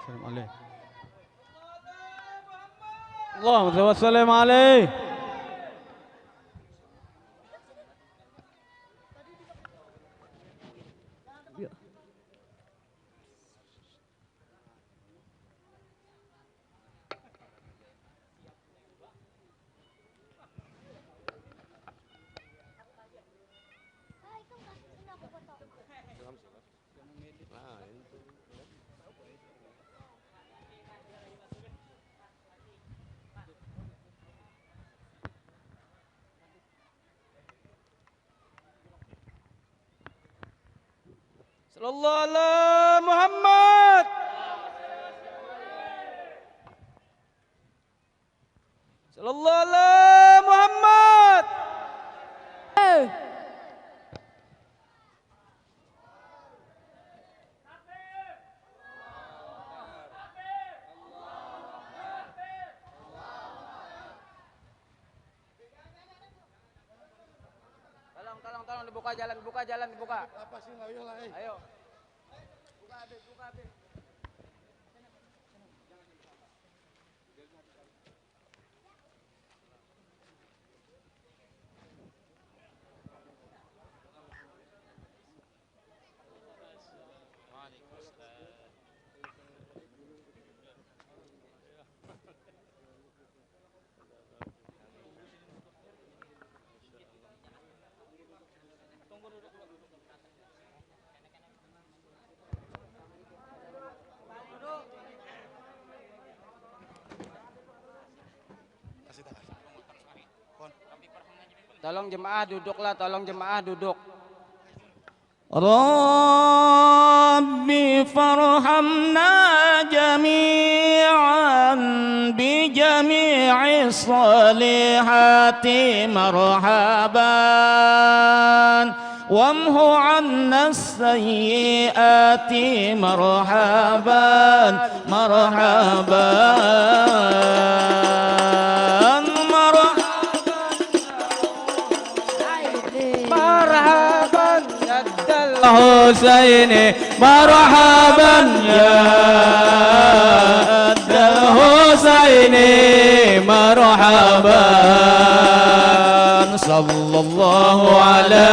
وسلم عليه. اللهم صل وسلم عليه. Sallallahu ala Muhammad. Sallallahu ala Muhammad. Tolong dibuka jalan dibuka. Apa sih ayo lah, Ayo. Buka habis. Tolong jemaah duduklah, tolong jemaah duduk. Rabbi farhamna jami'an bi jami'i salihati marhaban wamhu 'anna sayyiati marhaban marhaban Marhaban jaddal Husaini marhaban ya Dal Husaini marhaban sallallahu ala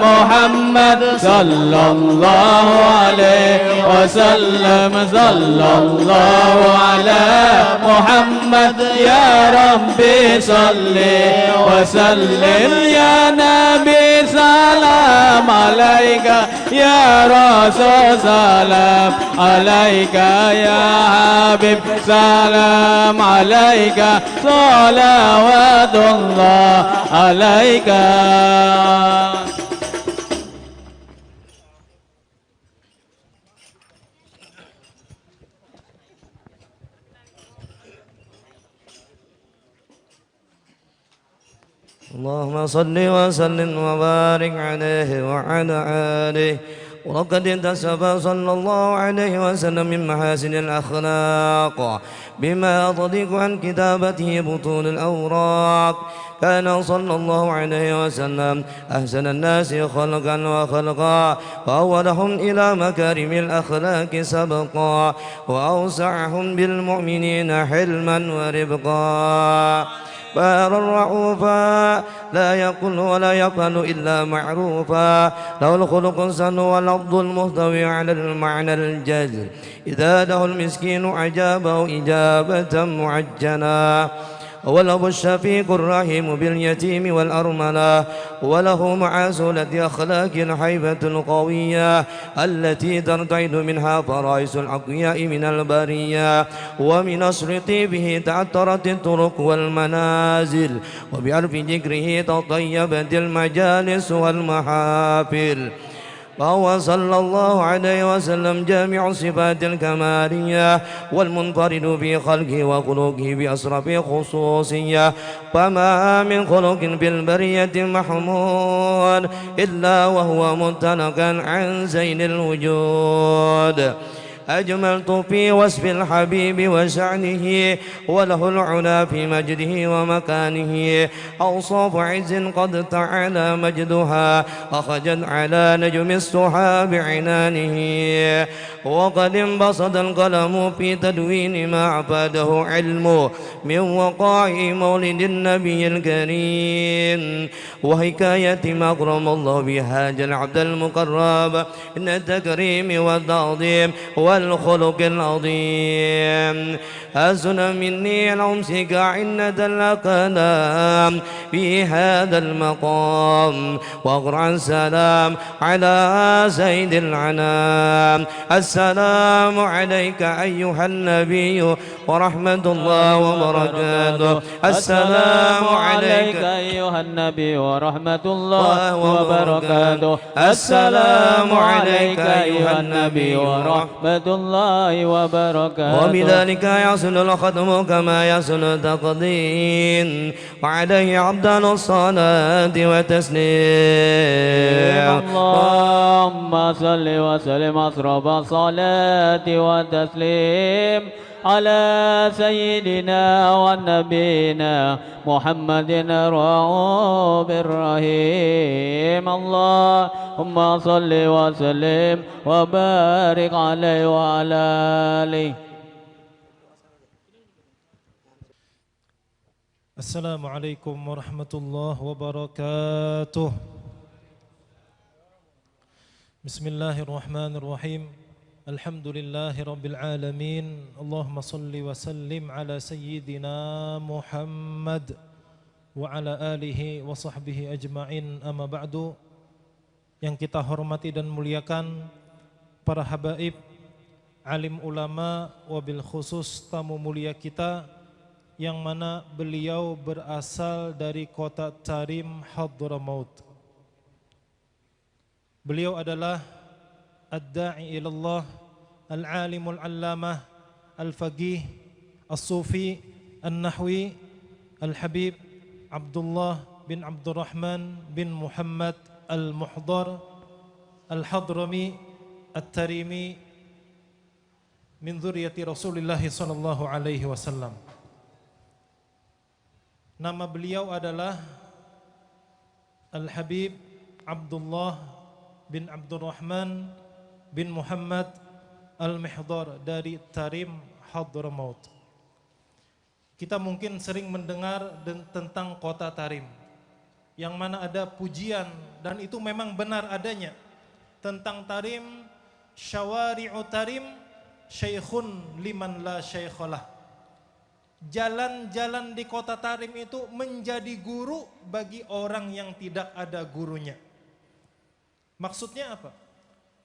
Muhammad sallallahu alaihi wasallam sallallahu ala Muhammad ya Rabbi salli wa sallim ya Nabi salam alaika ya Rasul salam alaika ya Habib salam alaika salawatullah alaika. اللهم صل وسلم وبارك عليه وعلى آله ولقد انتسب صلى الله عليه وسلم من محاسن الأخلاق بما تضيق عن كتابته بطون الأوراق. كان صلى الله عليه وسلم أحسن الناس خلقا وخلقا وأولهم إلى مكارم الأخلاق سبقا وأوسعهم بالمؤمنين حلما وربقا. بارا رؤوفا لا يقول ولا يفعل إلا معروفا له الخلق الحسن واللفظ المحتوي على المعنى الجزل إذا له المسكين أجابه إجابة معجنا وله الشفيق الرحيم باليتيم والأرملة وله مع سولة أخلاق الحيبة القوية التي ترتعد منها فرائس الأقوياء من البرية ومن أصل طيبه تعطرت الطرق والمنازل وبعرف ذكره تطيبت المجالس والمحافل. فهو صلى الله عليه وسلم جامع صفات الكمالية والمنفرد في خلقه وخلقه بأسرف خصوصية. فما من خلق بالبرية محمود إلا وهو ممتلكا عن زين الوجود. أجملت في وصف الحبيب وشعنه وله العلا في مجده ومكانه أوصاف عز قد تعالى مجدها أخجت على نجم السحاب عنانه وقد انبسط القلم في تدوين ما أفاده علمه من وقائع مولد النبي الكريم وحكاية ما أكرم الله بهذا العبد المقرب إن التكريم والتعظيم والخلق العظيم حسن مني الأمسك عنة الأقلام في هذا المقام وأقرأ السلام على سيد العنام السلام عليك أيها النبي ورحمة الله وبركاته السلام عليك أيها النبي ورحمة الله وبركاته السلام عليك أيها النبي ورحمة الله وبركاته وبذلك يحصل الختم كما يحصل التقديم وعليه عبدان الصلاة وتسليم اللهم صل وسلم أشرف الصلاة والتسليم على سيدنا ونبينا محمد الرؤوف الرحيم اللهم صل وسلم وبارك عليه وعلى آله. Assalamualaikum warahmatullahi wabarakatuh. Bismillahirrahmanirrahim. Alhamdulillahi rabbil alamin. Allahumma salli wa sallim ala sayyidina Muhammad wa ala alihi wa sahbihi ajma'in. Amma ba'du. Yang kita hormati dan muliakan para habaib, alim ulama, wabil khusus tamu mulia kita yang mana beliau berasal dari kota Tarim, Hadramaut. Beliau adalah ad-da'i ilallah, al-alimul allamah, al-faqih, as-sufi, an-nahwi, al-habib Abdullah bin Abdurrahman bin Muhammad al-Muhdar al-Hadrami at-Tarimi min dzurriyyati Rasulillah sallallahu alaihi wasallam. Nama beliau adalah Al-Habib Abdullah bin Abdurrahman bin Muhammad Al-Mihdar dari Tarim, Hadramaut. Kita mungkin sering mendengar tentang kota Tarim, yang mana ada pujian, dan itu memang benar adanya, tentang Tarim, syawari'u Tarim, syaikhun liman la syaikhalah. Jalan-jalan di kota Tarim itu menjadi guru bagi orang yang tidak ada gurunya. Maksudnya apa?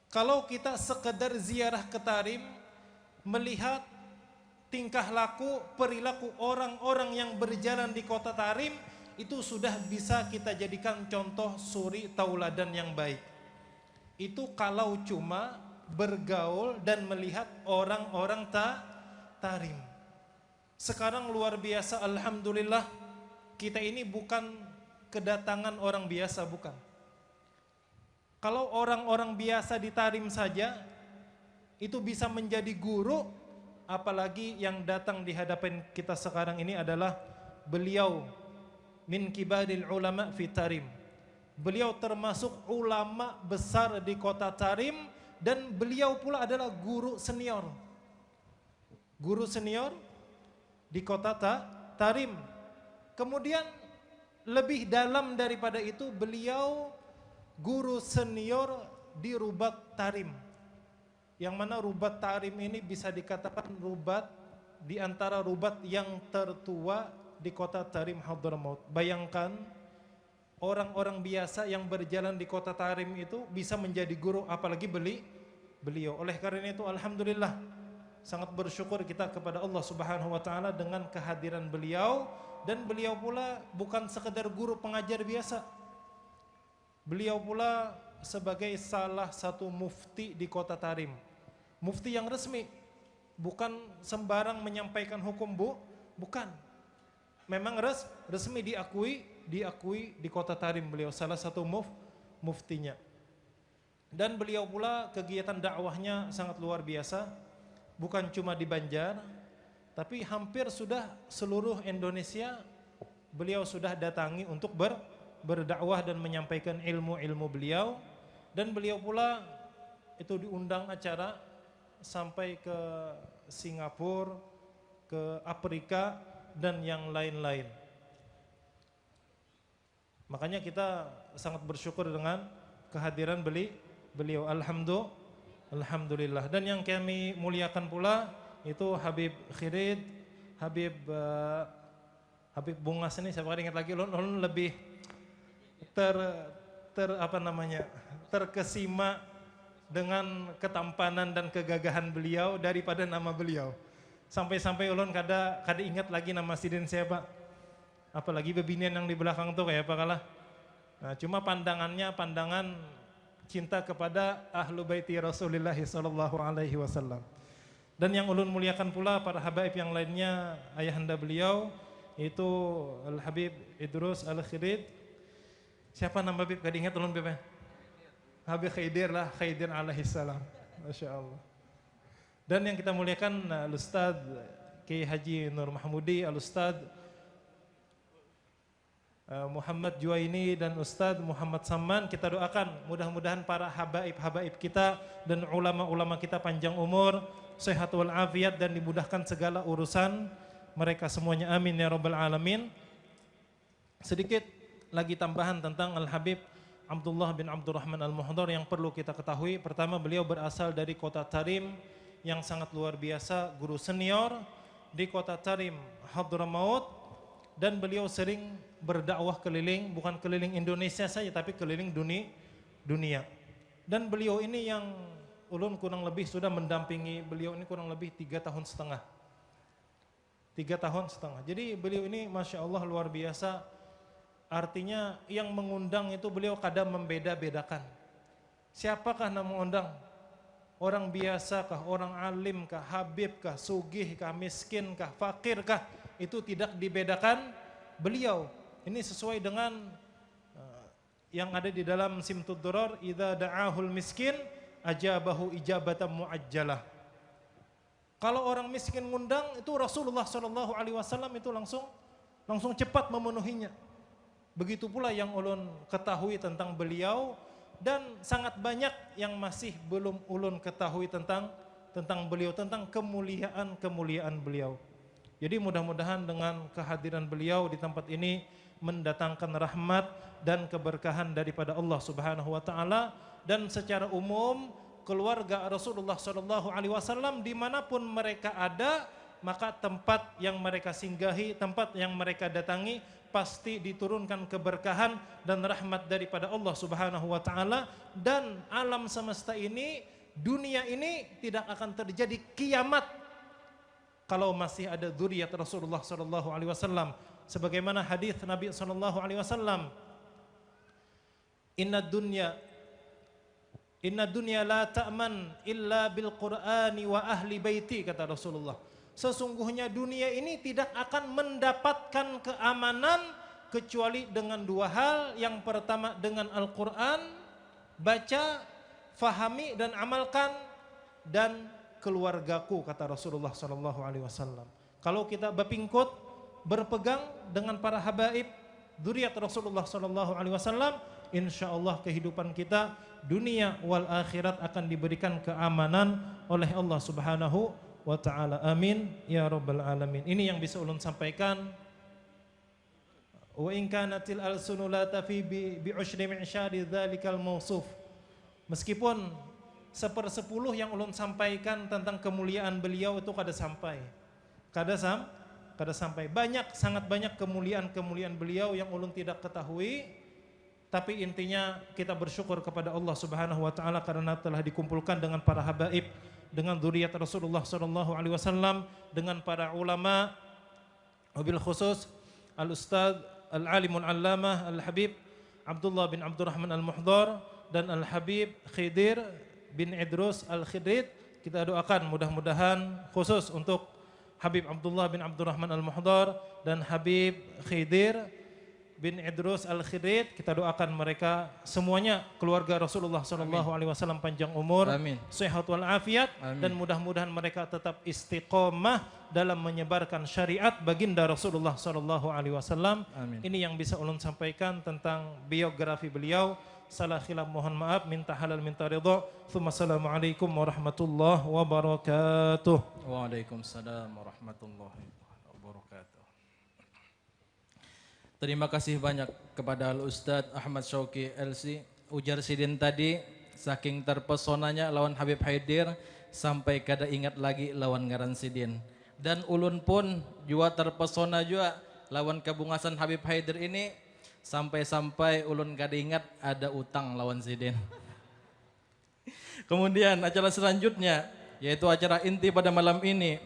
Kalau kita sekedar ziarah ke Tarim, melihat tingkah laku, perilaku orang-orang yang berjalan di kota Tarim, itu sudah bisa kita jadikan contoh suri tauladan yang baik. Itu kalau cuma bergaul dan melihat orang-orang Tarim. Sekarang luar biasa, alhamdulillah, kita ini bukan kedatangan orang biasa, bukan. Kalau orang-orang biasa di Tarim saja itu bisa menjadi guru, apalagi yang datang di hadapan kita sekarang ini adalah beliau min kibaril ulama fi Tarim. Beliau termasuk ulama besar di kota Tarim, dan beliau pula adalah guru senior. Guru senior di kota Tarim. Kemudian lebih dalam daripada itu, beliau guru senior di Rubat Tarim. Yang mana Rubat Tarim ini bisa dikatakan rubat di antara rubat yang tertua di kota Tarim, Hadramaut. Bayangkan orang-orang biasa yang berjalan di kota Tarim itu bisa menjadi guru, apalagi beliau. Oleh karena itu alhamdulillah, sangat bersyukur kita kepada Allah Subhanahu wa taala dengan kehadiran beliau, dan beliau pula bukan sekedar guru pengajar biasa. Beliau pula sebagai salah satu mufti di kota Tarim. Mufti yang resmi, bukan sembarang menyampaikan hukum, bukan. Memang resmi diakui di kota Tarim, beliau salah satu muftinya. Dan beliau pula kegiatan dakwahnya sangat luar biasa. bukan cuma di Banjar, tapi hampir sudah seluruh Indonesia beliau sudah datangi untuk berdakwah dan menyampaikan ilmu-ilmu beliau. Dan beliau pula itu diundang acara sampai ke Singapura, ke Afrika, dan yang lain-lain. Makanya kita sangat bersyukur dengan kehadiran beliau. Alhamdulillah. Dan yang kami muliakan pula itu Habib Khirid, Habib Bungas ini, saya ingat lagi, ulun lebih terkesima dengan ketampanan dan kegagahan beliau daripada nama beliau. Sampai-sampai ulun kada ingat lagi nama sidin siapa. Apalagi bebinian yang di belakang tuh kayak apa kalah. Nah, cuma pandangannya pandangan cinta kepada ahlu baiti Rasulullah sallallahu alaihi wasallam. Dan yang ulun muliakan pula para habaib yang lainnya, ayahanda beliau itu Al Habib Idrus Al Khirid. Siapa nama Habib? Kada ingat ulun Habib. Habib Khidir lah, Khidir alaihi salam. Masya Allah. Dan yang kita muliakan Al-Ustad Kiai Haji Nur Mahmudi, Al-Ustad Muhammad Juwaini dan Ustad Muhammad Saman, kita doakan mudah-mudahan para habaib-habaib kita dan ulama-ulama kita panjang umur, sehat walafiat, dan dimudahkan segala urusan mereka semuanya, amin ya rabbal alamin. Sedikit lagi tambahan tentang Al-Habib Abdullah bin Abdurrahman Al-Muhdar yang perlu kita ketahui. Pertama, beliau berasal dari kota Tarim yang sangat luar biasa, guru senior di kota Tarim, Hadramaut, dan beliau sering berdakwah keliling, bukan keliling Indonesia saja tapi keliling dunia. Dan beliau ini yang ulun kurang lebih sudah mendampingi beliau ini kurang lebih 3 tahun setengah. 3 tahun setengah. Jadi beliau ini Masya Allah luar biasa. Artinya yang mengundang itu beliau kadang membeda-bedakan. Siapakah yang mengundang? Orang biasa kah, orang alim kah, habib kah, sugih kah, miskin kah, fakir kah, itu tidak dibedakan beliau. Ini sesuai dengan yang ada di dalam Simtud Durar, idza da'ahul miskin ajabahu ijabatan muajjalah. Kalau orang miskin ngundang itu Rasulullah sallallahu alaihi wasallam itu langsung cepat memenuhinya. Begitu pula yang ulun ketahui tentang beliau, dan sangat banyak yang masih belum ulun ketahui tentang beliau, tentang kemuliaan beliau. Jadi mudah-mudahan dengan kehadiran beliau di tempat ini mendatangkan rahmat dan keberkahan daripada Allah Subhanahu wa taala, dan secara umum keluarga Rasulullah sallallahu alaihi wasallam dimanapun mereka ada, maka tempat yang mereka singgahi, tempat yang mereka datangi pasti diturunkan keberkahan dan rahmat daripada Allah Subhanahu wa taala. Dan alam semesta ini, dunia ini tidak akan terjadi kiamat kalau masih ada dzurriyyat Rasulullah sallallahu alaihi wasallam. Sebagaimana hadis Nabi sallallahu alaihi wasallam, Inna dunya la ta'man illa bil Qur'ani wa ahli baiti, kata Rasulullah. Sesungguhnya dunia ini tidak akan mendapatkan keamanan kecuali dengan 2 hal. Yang pertama dengan Al-Quran, baca, fahami dan amalkan, dan keluargaku, kata Rasulullah SAW. Kalau kita berpingkut, berpegang dengan para habaib, dzurriyyat Rasulullah SAW, insyaallah kehidupan kita dunia wal akhirat akan diberikan keamanan oleh Allah Subhanahu wa ta'ala, amin ya rabbal alamin. Ini yang bisa ulun sampaikan. Wa in kanatil alsunu la tafi bi ushri mi'syari dzalikal mausuf. Meskipun 1/10 yang ulun sampaikan tentang kemuliaan beliau itu kada sampai. Sangat banyak kemuliaan beliau yang ulun tidak ketahui. Tapi intinya kita bersyukur kepada Allah Subhanahu wa taala karena telah dikumpulkan dengan para habaib, dengan dzurriyyat Rasulullah sallallahu alaihi wasallam, dengan para ulama, wabil khusus Al-Ustaz Al-Alimul Allamah Al-Habib Abdullah bin Abdurrahman Al-Muhdar dan Al-Habib Khidir bin Idrus Al-Khidrid. Kita doakan mudah-mudahan khusus untuk Habib Abdullah bin Abdurrahman Al-Muhdar dan Habib Khidir bin Idrus Al-Khidrit, kita doakan mereka semuanya, keluarga Rasulullah SAW panjang umur, Amin. sehat wal afiat, Amin. dan mudah-mudahan mereka tetap istiqomah dalam menyebarkan syariat baginda Rasulullah SAW. Amin. Ini yang bisa ulun sampaikan tentang biografi beliau. Salah khilaf mohon maaf, minta halal minta ridha. Assalamualaikum warahmatullahi wabarakatuh. Waalaikumsalam warahmatullahi wabarakatuh. Terima kasih banyak kepada Al-Ustadz Ahmad Syauqi LC. Ujar Sidin tadi, saking terpesonanya lawan Habib Haidir, sampai kada ingat lagi lawan ngaran Sidin. Dan ulun pun juga terpesona juga lawan kebungasan Habib Haidir ini, sampai-sampai ulun kada ingat ada utang lawan Sidin. Kemudian acara selanjutnya, yaitu acara inti pada malam ini,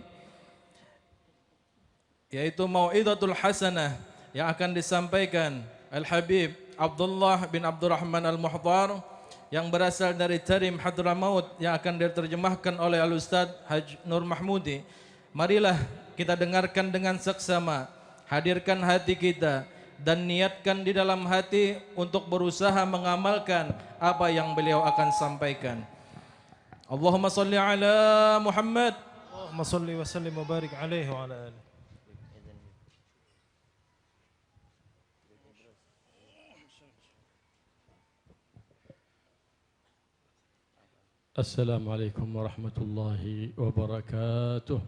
yaitu Mau'idatul Hasanah, yang akan disampaikan Al-Habib Abdullah bin Abdurrahman Al-Muhdar yang berasal dari Tarim Hadramaut, yang akan diterjemahkan oleh Al-Ustadz Haj Nur Mahmudi. Marilah kita dengarkan dengan seksama, hadirkan hati kita dan niatkan di dalam hati untuk berusaha mengamalkan apa yang beliau akan sampaikan. Allahumma salli ala Muhammad. Allahumma salli wa sallim wa barik alaihi wa ala alihi. السلام عليكم ورحمة الله وبركاته.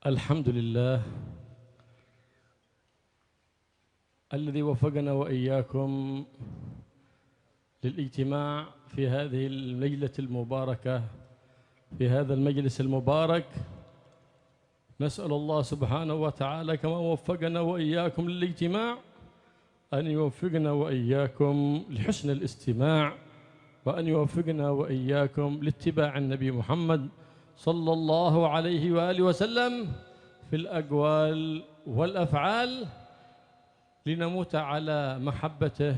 الحمد لله الذي وفقنا وإياكم للاجتماع في هذه الليلة المباركة، في هذا المجلس المبارك. نسأل الله سبحانه وتعالى كما وفقنا وإياكم للاجتماع أن يوفقنا وإياكم لحسن الاستماع، وأن يوفقنا وإياكم لاتباع النبي محمد صلى الله عليه وآله وسلم في الأقوال والأفعال، لنموت على محبته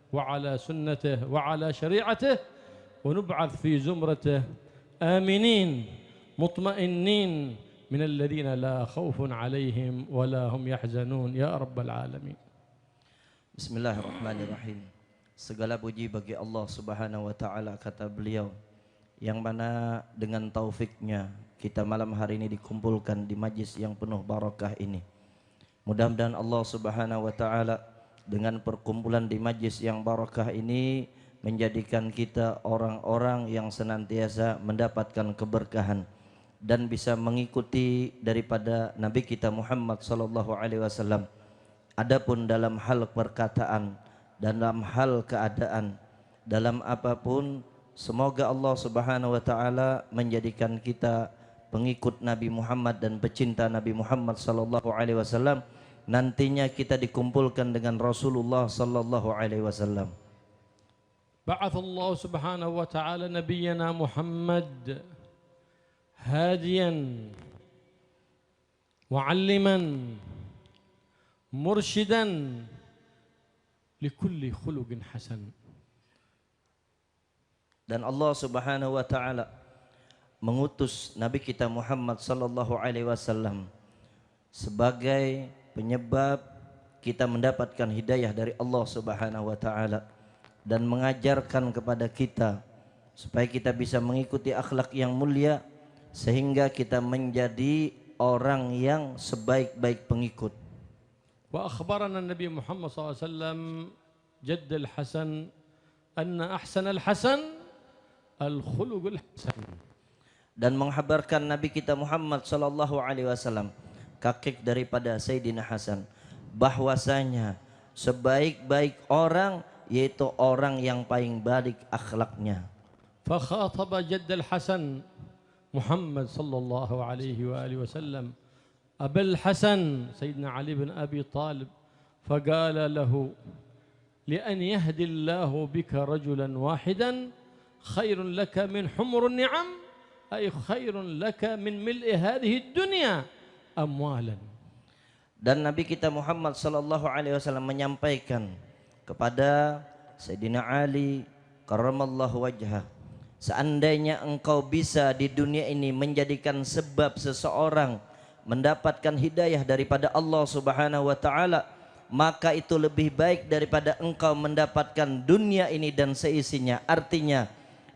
وعلى سنته وعلى شريعته، ونبعث في زمرته آمنين مطمئنين من الذين لا خوف عليهم ولا هم يحزنون يا رب العالمين. Bismillahirrahmanirrahim. Segala puji bagi Allah Subhanahu wa taala, kata beliau, yang mana dengan taufiknya kita malam hari ini dikumpulkan di majlis yang penuh barakah ini. Mudah-mudahan Allah Subhanahu wa taala dengan perkumpulan di majlis yang barakah ini menjadikan kita orang-orang yang senantiasa mendapatkan keberkahan dan bisa mengikuti daripada Nabi kita Muhammad sallallahu alaihi wasallam. Adapun dalam hal perkataan, dalam hal keadaan, dalam apapun, semoga Allah Subhanahu wa taala menjadikan kita pengikut Nabi Muhammad dan pecinta Nabi Muhammad sallallahu alaihi wasallam. Nantinya kita dikumpulkan dengan Rasulullah sallallahu alaihi wasallam. بعث الله سبحانه وتعالى نبينا محمد هاديا معلما مرشدا لكل خلق حسن. Dan Allah Subhanahu wa taala mengutus Nabi kita Muhammad sallallahu alaihi wasallam sebagai penyebab kita mendapatkan hidayah dari Allah Subhanahu wa taala dan mengajarkan kepada kita supaya kita bisa mengikuti akhlak yang mulia sehingga kita menjadi orang yang sebaik-baik pengikut. وأخبرنا النبي محمد صلى الله عليه وسلم جد الحسن أن أحسن الحسن الخلق الحسن. Dan menghabarkan Nabi kita Muhammad sallallahu alaihi wasallam, kakek daripada Sayyidina Hasan, bahwasanya sebaik-baik orang yaitu orang yang paling baik akhlaknya. فخاطب جد الحسن محمد صلى الله عليه وآله وسلم أبا الحسن سيدنا علي بن أبي طالب فقال له لأن يهدي الله بك رجلا واحدا خير لك من حمر النعم، أي خير لك من ملء هذه الدنيا أموالا. Dan Nabi kita Muhammad sallallahu alaihi wasallam menyampaikan kepada Sayyidina Ali karramallahu wajhah, seandainya engkau bisa di dunia ini menjadikan sebab seseorang mendapatkan hidayah daripada Allah Subhanahu wa taala, maka itu lebih baik daripada engkau mendapatkan dunia ini dan seisinya. Artinya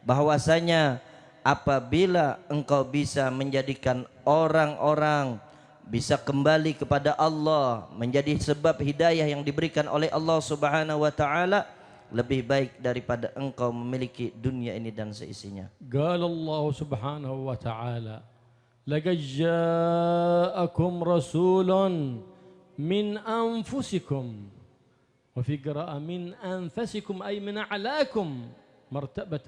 bahwasanya apabila engkau bisa menjadikan orang-orang bisa kembali kepada Allah, menjadi sebab hidayah yang diberikan oleh Allah Subhanahu wa taala, lebih baik daripada engkau memiliki dunia ini dan seisinya. قال الله سبحانه وتعالى لقد جاءكم رسول من أنفسكم، وفي قراءة من أنفسكم أي من أعلاكم مرتبة،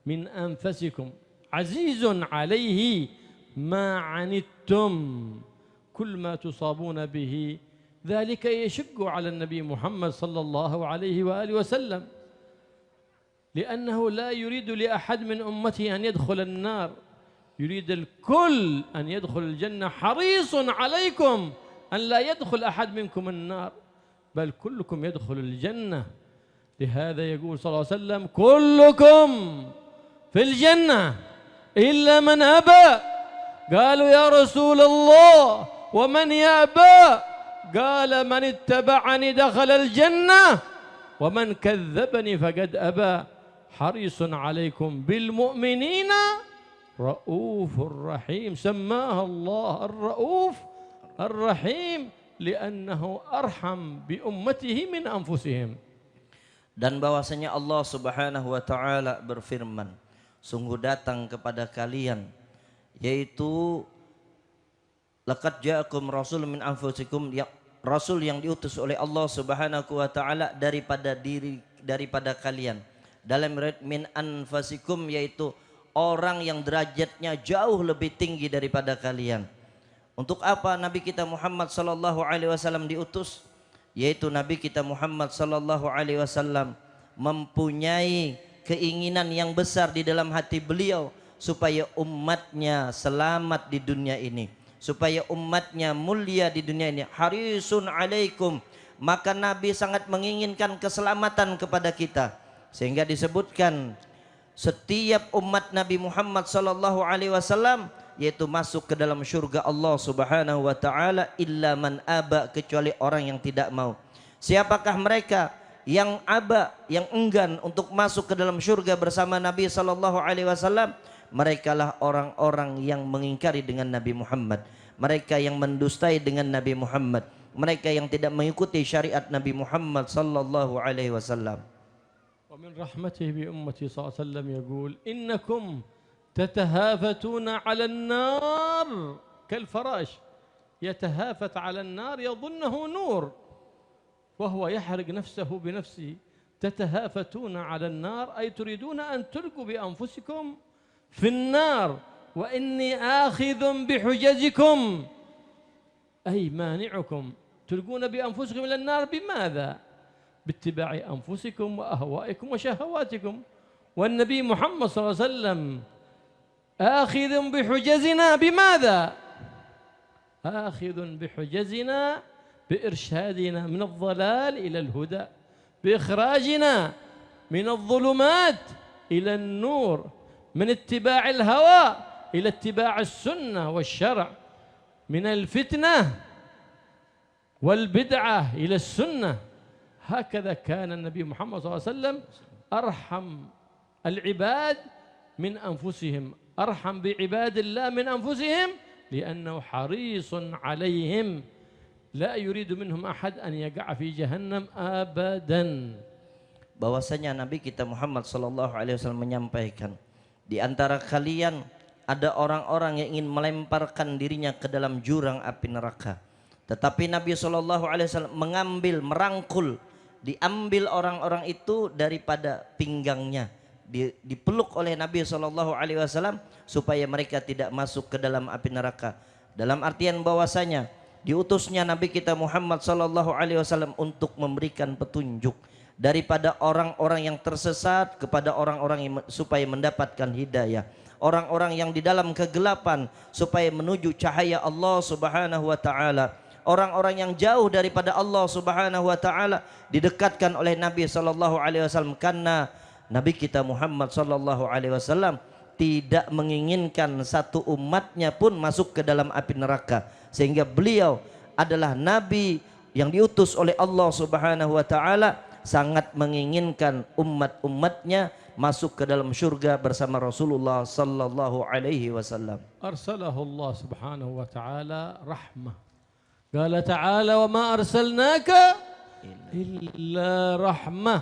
من أنفسكم عزيز عليه ما عنتم كل ما تصابون به ذلك يشق على النبي محمد صلى الله عليه وآله وسلم، لأنه لا يريد لأحد من أمته أن يدخل النار، يريد الكل أن يدخل الجنة، حريص عليكم أن لا يدخل أحد منكم النار بل كلكم يدخل الجنة. لهذا يقول صلى الله عليه وسلم كلكم في الجنة إلا من أبى. قالوا يا رسول الله ومن يأبى؟ قال من اتبعني دخل الجنة ومن كذبني فقد أبى. حريص عليكم بالمؤمنين رؤوف رحيم. سماها الله الرؤوف الرحيم لأنه أرحم بأمته من أنفسهم. Dan bahwasanya Allah Subhanahu wa taala berfirman, sungguh datang kepada kalian, yaitu laqad ja'akum rasulun min anfusikum, rasul yang diutus oleh Allah Subhanahu wa taala daripada kalian. Dalam min anfasikum yaitu orang yang derajatnya jauh lebih tinggi daripada kalian. Untuk apa Nabi kita Muhammad sallallahu alaihi wasallam diutus? Yaitu Nabi kita Muhammad sallallahu alaihi wasallam mempunyai keinginan yang besar di dalam hati beliau supaya umatnya selamat di dunia ini, supaya umatnya mulia di dunia ini. Harisun alaikum, maka Nabi sangat menginginkan keselamatan kepada kita, sehingga disebutkan setiap umat Nabi Muhammad sallallahu alaihi wasallam yaitu masuk ke dalam syurga Allah Subhanahu wa taala illa man aba, kecuali orang yang tidak mau. Siapakah mereka yang aba, yang enggan untuk masuk ke dalam syurga bersama Nabi sallallahu alaihi wasallam? Merekalah orang-orang yang mengingkari dengan Nabi Muhammad, mereka yang mendustai dengan Nabi Muhammad, mereka yang tidak mengikuti syariat Nabi Muhammad sallallahu alaihi wasallam. ومن رحمته بأمته صلى الله عليه وسلم يقول إنكم تتهافتون على النار كالفراش يتهافت على النار يظنه نور وهو يحرق نفسه بنفسه. تتهافتون على النار أي تريدون أن تلقوا بأنفسكم في النار وإني آخذ بحجزكم أي مانعكم. تلقون بأنفسكم إلى النار بماذا؟ باتباع أنفسكم وأهوائكم وشهواتكم. والنبي محمد صلى الله عليه وسلم آخذ بحجزنا بماذا؟ آخذ بحجزنا بإرشادنا من الضلال إلى الهدى، بإخراجنا من الظلمات إلى النور، من اتباع الهوى إلى اتباع السنة والشرع، من الفتنة والبدعة إلى السنة. هكذا كان النبي محمد صلى الله عليه وسلم أرحم العباد من أنفسهم، أرحم بعباد الله من أنفسهم، لأنه حريص عليهم لا يريد منهم أحد أن يقع في جهنم أبدا. Bahwasanya Nabi kita Muhammad sallallahu alaihi wasallam menyampaikan, di antara kalian ada orang-orang yang ingin melemparkan dirinya ke dalam jurang api neraka. Tetapi Nabi sallallahu alaihi wasallam mengambil, merangkul, diambil orang-orang itu daripada pinggangnya, dipeluk oleh Nabi sallallahu alaihi wasallam supaya mereka tidak masuk ke dalam api neraka. Dalam artian bahwasanya diutusnya Nabi kita Muhammad sallallahu alaihi wasallam untuk memberikan petunjuk daripada orang-orang yang tersesat kepada orang-orang yang supaya mendapatkan hidayah, orang-orang yang di dalam kegelapan supaya menuju cahaya Allah Subhanahu wa taala, orang-orang yang jauh daripada Allah Subhanahu wa taala didekatkan oleh Nabi sallallahu alaihi wasallam, karena Nabi kita Muhammad sallallahu alaihi wasallam tidak menginginkan satu umatnya pun masuk ke dalam api neraka, sehingga beliau adalah nabi yang diutus oleh Allah Subhanahu wa taala, sangat menginginkan umat-umatnya masuk ke dalam surga bersama Rasulullah sallallahu alaihi wasallam. أرسله الله سبحانه وتعالى رحمة. قال تعالى وما أرسلناك إلا رحمة.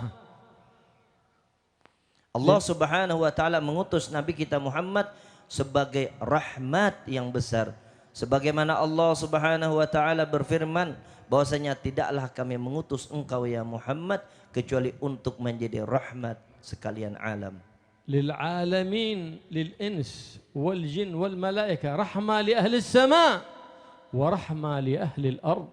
Allah Subhanahu wa taala mengutus Nabi kita Muhammad sebagai rahmat yang besar. Sebagaimana Allah Subhanahu wa taala berfirman bahwasanya tidaklah kami mengutus engkau ya Muhammad kecuali untuk menjadi rahmat sekalian alam. للعالمين للإنس والجن والملائكة رحمة لأهل السماء ورحمة لأهل الأرض.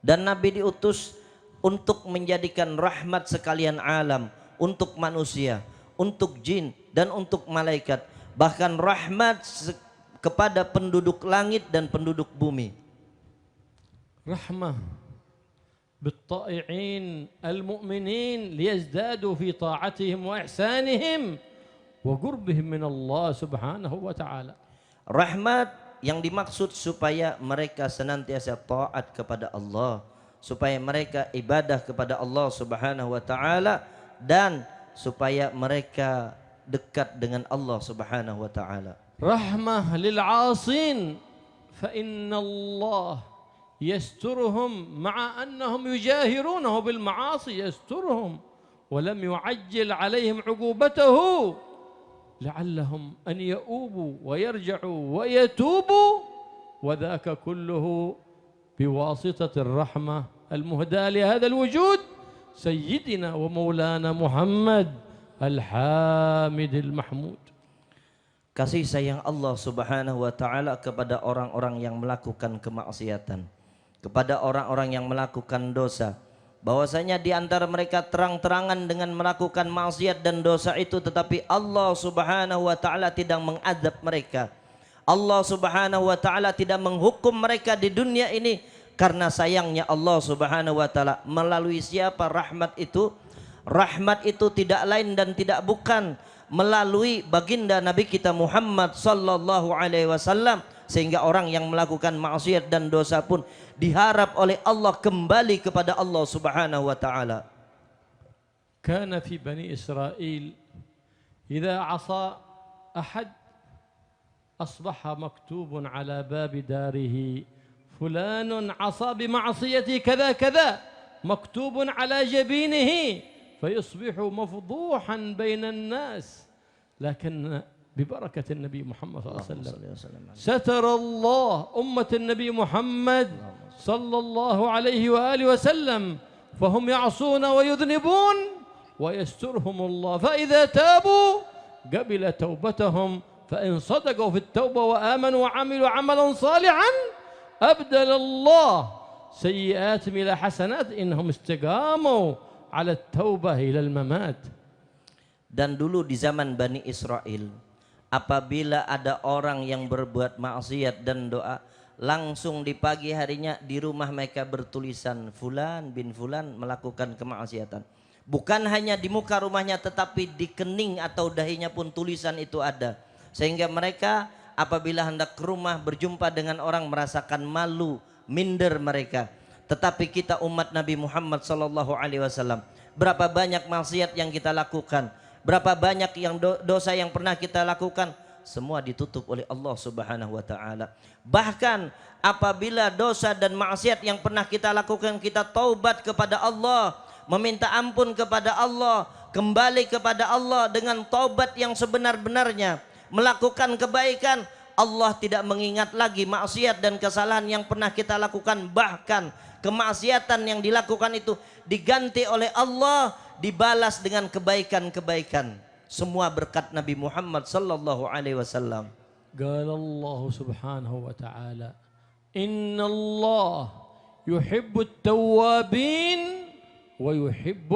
Dan Nabi diutus untuk menjadikan rahmat sekalian alam, untuk manusia, untuk jin dan untuk malaikat, bahkan rahmat kepada penduduk langit dan penduduk bumi. رحمة بالطائعين المؤمنين ليزدادوا في طاعتهم وإحسانهم وقربهم من الله سبحانه وتعالى. Rahmat yang dimaksud supaya mereka senantiasa taat kepada Allah, supaya mereka ibadah kepada Allah Subhanahu wa taala, dan supaya mereka dekat dengan Allah Subhanahu wa taala. رحمة للعاصين فإن الله يسترهم مع أنهم يجاهرونه بالمعاصي، يسترهم ولم يعجل عليهم عقوبته لعلهم أن يؤوبوا ويرجعوا ويتوبوا، وذاك كله بواسطة الرحمة المهداة لهذا الوجود سيدنا ومولانا محمد الحامد المحمود. Kasih sayang Allah Subhanahu wa taala kepada orang-orang yang melakukan kemaksiatan, kepada orang-orang yang melakukan dosa, bahwasanya di antara mereka terang-terangan dengan melakukan maksiat dan dosa itu, tetapi Allah Subhanahu wa taala tidak mengadab mereka. Allah Subhanahu wa taala tidak menghukum mereka di dunia ini, karena sayangnya Allah Subhanahu wa taala melalui siapa rahmat itu? Rahmat itu tidak lain dan tidak bukan melalui baginda Nabi kita Muhammad sallallahu alaihi wasallam, sehingga orang yang melakukan maksiat dan dosa pun diharap oleh Allah kembali kepada Allah Subhanahu wa taala. كان في بني إسرائيل إذا عصى أحد أصبح مكتوب على باب داره فلان عصى بمعصيتي كذا كذا، مكتوب على جبينه فيصبح مفضوحا بين الناس. لكن ببركة النبي محمد صلى الله عليه وسلم ستر الله أمة النبي محمد صلى الله عليه وآله وسلم، فهم يعصون ويذنبون ويسترهم الله، فإذا تابوا قبل توبتهم، فإن صدقوا في التوبة وآمنوا وعملوا عملا صالحا أبدل الله سيئاتهم إلى حسنات إنهم استقاموا على التوبة إلى الممات. Dan dulu di zaman Bani Israel, apabila ada orang yang berbuat maksiat dan doa, langsung di pagi harinya di rumah mereka bertulisan Fulan bin Fulan melakukan kemaksiatan. Bukan hanya di muka rumahnya, tetapi di kening atau dahinya pun tulisan itu ada, sehingga mereka apabila hendak ke rumah berjumpa dengan orang merasakan malu, minder mereka. Tetapi kita umat Nabi Muhammad sallallahu alaihi wasallam, berapa banyak maksiat yang kita lakukan, berapa banyak yang dosa yang pernah kita lakukan, semua ditutup oleh Allah Subhanahu wa taala. Bahkan apabila dosa dan maksiat yang pernah kita lakukan, kita taubat kepada Allah, meminta ampun kepada Allah, kembali kepada Allah dengan taubat yang sebenar-benarnya, melakukan kebaikan, Allah tidak mengingat lagi maksiat dan kesalahan yang pernah kita lakukan. Bahkan kemaksiatan yang dilakukan itu diganti oleh Allah, dibalas dengan kebaikan-kebaikan. Semua berkat Nabi Muhammad sallallahu alaihi wasallam. قال الله سبحانه وتعالى إن الله يحب التوابين ويحب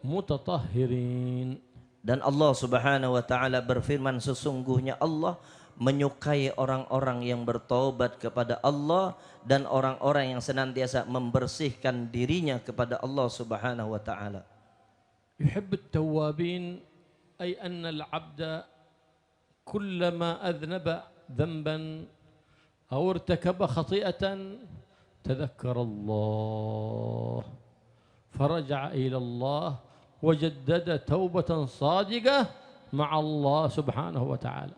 المتطهرين. Dan Allah Subhanahu wa taala berfirman, sesungguhnya Allah menyukai orang-orang yang bertaubat kepada Allah dan orang-orang yang senantiasa membersihkan dirinya kepada Allah Subhanahu wa taala. يحب التوابين أي أن العبد كلما أذنب ذنبا أو ارتكب خطيئة تذكر الله فرجع إلى الله وجدد توبة صادقة مع الله سبحانه وتعالى.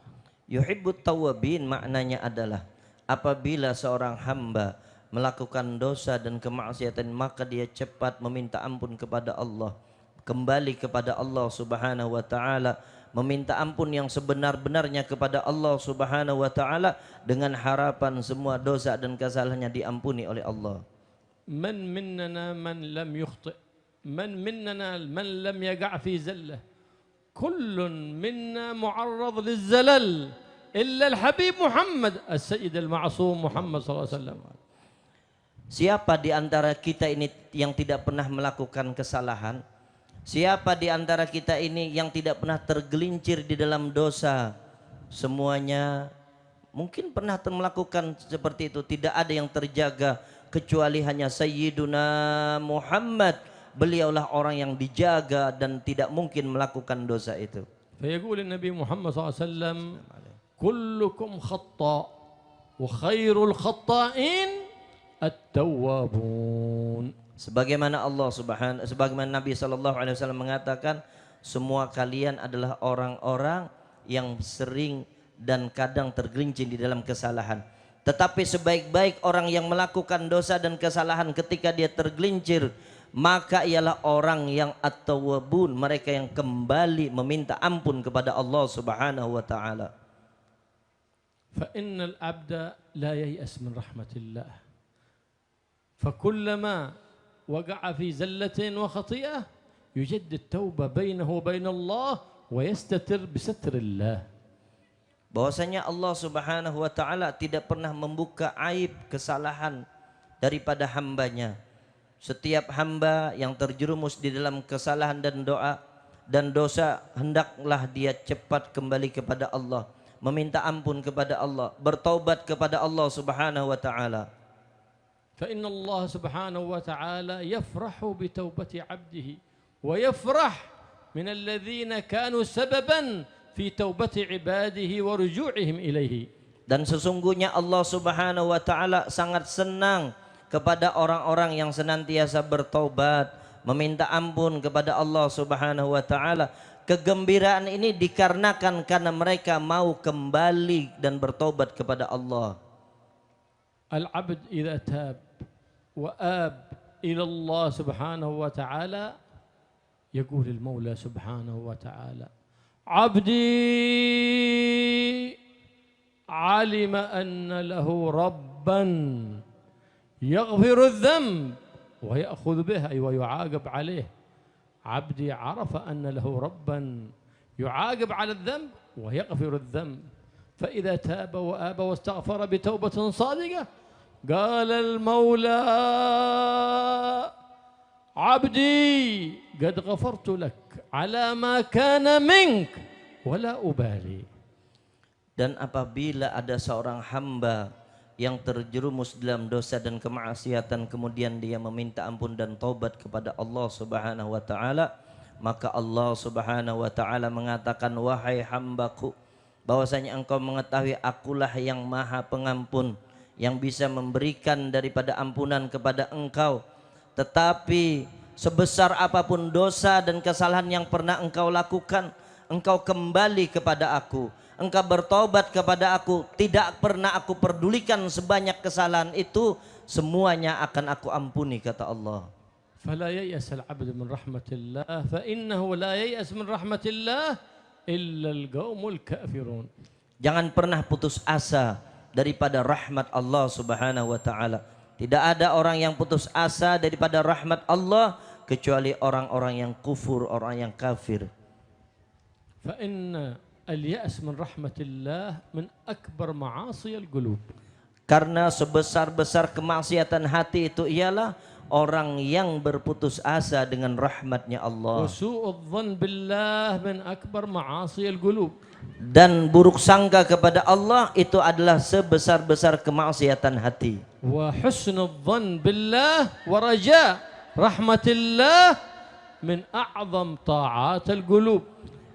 Yuhibbut tawabin maknanya adalah apabila seorang hamba melakukan dosa dan kemaksiatan maka dia cepat meminta ampun kepada Allah, kembali kepada Allah Subhanahu wa taala, meminta ampun yang sebenar-benarnya kepada Allah Subhanahu wa taala dengan harapan semua dosa dan kesalahannya diampuni oleh Allah. من مننا من لم يخطئ من مننا من لم يقع في زلة كل منا معرض للزلل إلا الحبيب محمد السيد المعصوم محمد صلى الله عليه وسلم. Siapa di antara kita ini yang tidak pernah melakukan kesalahan? Siapa di antara kita ini yang tidak pernah tergelincir di dalam dosa? Semuanya mungkin pernah melakukan seperti itu. Tidak ada yang terjaga kecuali hanya Sayyiduna Muhammad. Beliaulah orang yang dijaga dan tidak mungkin melakukan dosa itu. فيقول النبي محمد صلى الله عليه وسلم كلكم خطاء وخير الخطائين التوابون. Sebagaimana Nabi SAW mengatakan, semua kalian adalah orang-orang yang sering dan kadang tergelincir di dalam kesalahan. Tetapi sebaik-baik orang yang melakukan dosa dan kesalahan ketika dia tergelincir, maka ialah orang yang at-tawwabun, mereka yang kembali meminta ampun kepada Allah Subhanahu wa taala. فإن العبد لا ييأس من رحمة الله فكلما وقع في زلة وخطيئة يجدد التوبة بينه وبين الله ويستتر بستر الله. Bahwasanya Allah Subhanahu wa taala tidak pernah membuka aib kesalahan daripada hambanya. Setiap hamba yang terjerumus di dalam kesalahan dan dosa hendaklah dia cepat kembali kepada Allah, meminta ampun kepada Allah, bertaubat kepada Allah Subhanahu wa taala. فإن الله سبحانه وتعالى يفرح بتوبة عبده ويفرح من الذين كانوا سببا في توبة عباده ورجوعهم إليه. Dan sesungguhnya Allah Subhanahu wa taala sangat senang kepada orang-orang yang senantiasa bertaubat, meminta ampun kepada Allah Subhanahu wa taala. Kegembiraan ini dikarenakan karena mereka mau kembali dan bertaubat kepada Allah. العبد إذا تاب وآب إلى الله سبحانه وتعالى يقول المولى سبحانه وتعالى عبدي علم أن له ربا يغفر الذنب ويأخذ به أي ويعاقب عليه. عبدي عرف أن له ربا يعاقب على الذنب ويغفر الذنب، فإذا تاب وآب واستغفر بتوبة صادقة قال المولى عبدي قد غفرت لك على ما كان منك ولا أبالي. Dan apabila ada seorang hamba yang terjerumus dalam dosa dan kemaksiatan kemudian dia meminta ampun dan taubat kepada Allah Subhanahu wa taala, maka Allah Subhanahu wa taala mengatakan, wahai hambaku, bahwasanya engkau mengetahui akulah yang maha pengampun, yang bisa memberikan daripada ampunan kepada engkau. Tetapi sebesar apapun dosa dan kesalahan yang pernah engkau lakukan, engkau kembali kepada aku, engkau bertobat kepada aku, tidak pernah aku pedulikan sebanyak kesalahan itu, semuanya akan aku ampuni, kata Allah. فلا ييأس العبد من رحمة الله فإنه لا ييأس من رحمة الله إلا القوم الكافرون. Jangan pernah putus asa daripada rahmat Allah Subhanahu wa taala. Tidak ada orang yang putus asa daripada rahmat Allah kecuali orang-orang yang kufur, orang yang kafir. فإن اليأس من رحمة الله من أكبر معاصي القلوب. Karena sebesar-besar kemaksiatan hati itu ialah orang yang berputus asa dengan rahmatnya Allah. وسوء الظن بالله من أكبر معاصي القلوب. Dan buruk sangka kepada Allah itu adalah sebesar-besar kemaksiatan hati. وحسن الظن بالله ورجاء رحمة الله من أعظم طاعات القلوب.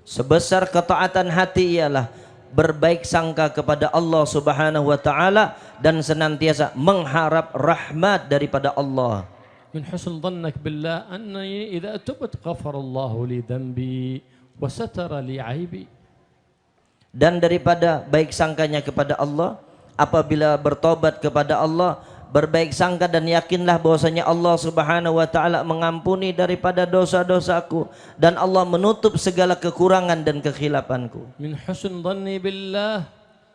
Sebesar ketaatan hati ialah berbaik sangka kepada Allah Subhanahu wa taala dan senantiasa mengharap rahmat daripada Allah. من حسن ظنك بالله أني إذا تبت غفر الله لي ذنبي وستر لي عيبي. Dan daripada baik sangkanya kepada Allah, apabila bertobat kepada Allah, berbaik sangka dan yakinlah bahwasanya Allah Subhanahu wa taala mengampuni daripada dosa-dosaku dan Allah menutup segala kekurangan dan kekhilafanku. من حسن ظني بالله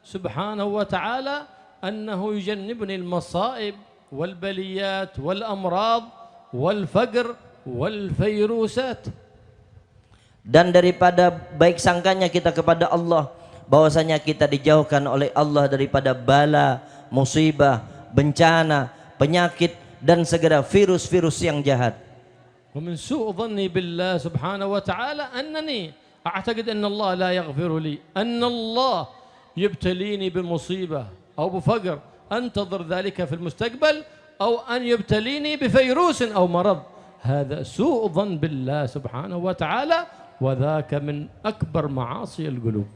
سبحانه وتعالى أنه يجنبني المصائب والبليات والأمراض والفقر والفيروسات. Dan daripada baik sangkanya kita kepada Allah, bahwasanya kita dijauhkan oleh Allah daripada bala, musibah, bencana, penyakit dan segala virus-virus yang jahat. ومن سوء ظني بالله سبحانه وتعالى أنني أعتقد أن الله لا يغفر لي، أن الله يبتليني بمصيبة أو بفقر أنتظر ذلك في المستقبل أو أن يبتليني بفيروس أو مرض. هذا سوء ظن بالله سبحانه وتعالى وذاك من أكبر معاصي القلوب.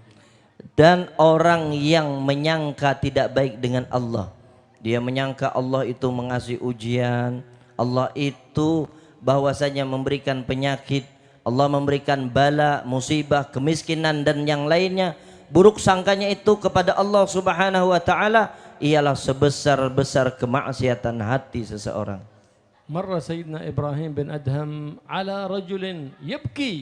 Dan orang yang menyangka tidak baik dengan Allah, dia menyangka Allah itu mengasih ujian, Allah itu bahwasanya memberikan penyakit, Allah memberikan bala, musibah, kemiskinan dan yang lainnya. Buruk sangkanya itu kepada Allah Subhanahu wa taala ialah sebesar-besar kemaksiatan hati seseorang. مر سيدنا إبراهيم بن أدهم على رجل يبكي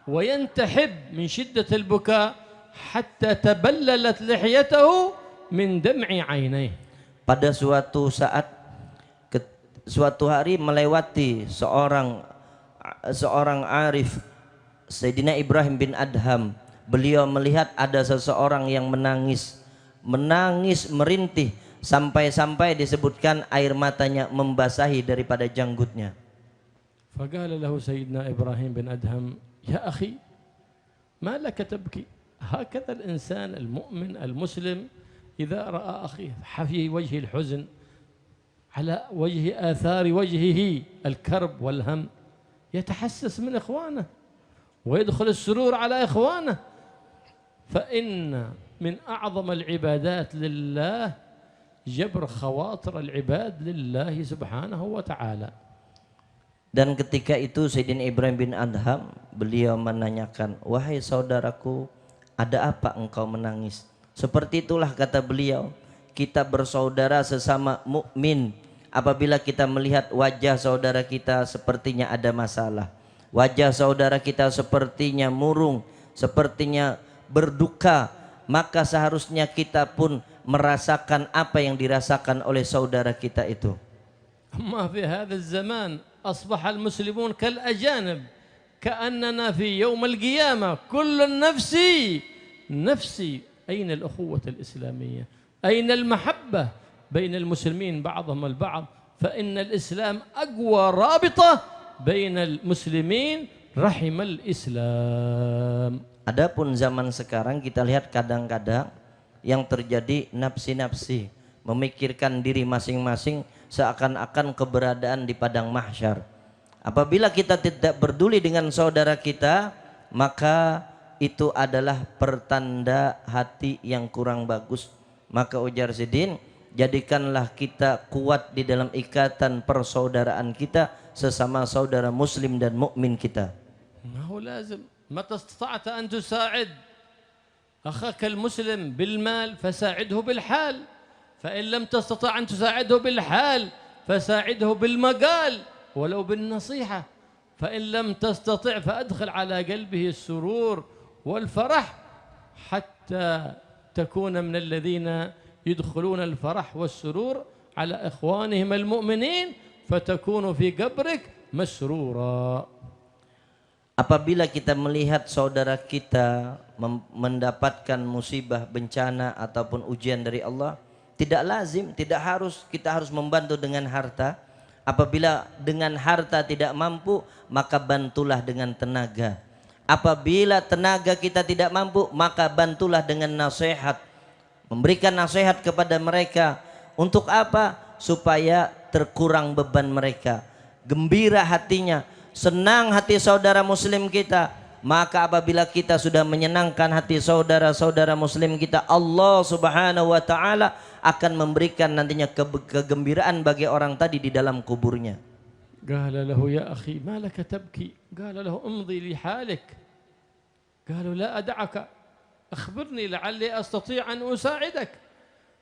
وينتحب من شدة البكاء حتى تبللت لحيته من دمع عينيه. Pada suatu saat, suatu hari melewati seorang arif, Sayyidina Ibrahim bin Adham. Beliau melihat ada seseorang yang menangis merintih sampai-sampai disebutkan air matanya membasahi daripada janggutnya. فقال له سيدنا إبراهيم بن أدهم يا أخي ما لك تبكي؟ هكذا الإنسان المؤمن المسلم إذا رأى أخيه في وجه الحزن على وجه آثار وجهه الكرب والهم يتحسس من إخوانه ويدخل السرور على إخوانه. فإن من أعظم العبادات لله جبر خواطر العباد لله سبحانه وتعالى. Dan ketika itu Sayyidina Ibrahim bin Adham beliau menanyakan, wahai saudaraku, ada apa engkau menangis? Seperti itulah kata beliau, kita bersaudara sesama mukmin. Apabila kita melihat wajah saudara kita sepertinya ada masalah, wajah saudara kita sepertinya murung, sepertinya berduka, maka seharusnya kita pun merasakan apa yang dirasakan oleh saudara kita itu. أما في هذا الزمان أصبح المسلمون كالأجانب كأننا في يوم القيامة كل نفسي أين الأخوة الإسلامية؟ أين المحبة بين المسلمين بعضهم البعض؟ فإن الإسلام أقوى رابطة بين المسلمين رحم الإسلام. Adapun zaman sekarang kita lihat kadang-kadang yang terjadi nafsi-nafsi, memikirkan diri masing-masing seakan-akan keberadaan di padang mahsyar. Apabila kita tidak peduli dengan saudara kita, maka itu adalah pertanda hati yang kurang bagus. Maka ujar Sidin, jadikanlah kita kuat di dalam ikatan persaudaraan kita sesama saudara muslim dan mukmin kita. ما هو لازم متى استطعت أن تساعد أخاك المسلم بالمال فساعده بالحال، فإن لم تستطع أن تساعده بالحال فساعده بالمقال ولو بالنصيحة، فإن لم تستطع فأدخل على قلبه السرور والفرح حتى تكون من الذين يدخلون الفرح والسرور على إخوانهم المؤمنين فتكون في قبرك مسرورا. Apabila kita melihat saudara kita mendapatkan musibah, bencana ataupun ujian dari Allah, tidak lazim, tidak harus kita harus membantu dengan harta. Apabila dengan harta tidak mampu, maka bantulah dengan tenaga. Apabila tenaga kita tidak mampu, maka bantulah dengan nasihat. Memberikan nasihat kepada mereka. Untuk apa? Supaya terkurang beban mereka. Gembira hatinya, senang hati saudara muslim kita. Maka apabila kita sudah menyenangkan hati saudara-saudara muslim kita, Allah subhanahu wa ta'ala akan memberikan nantinya kegembiraan bagi orang tadi di dalam kuburnya. قال له يا أخي ما لك تبكي؟ قال له امضي لحالك. قالوا لا أدعك، أخبرني لعلي أستطيع أن أساعدك.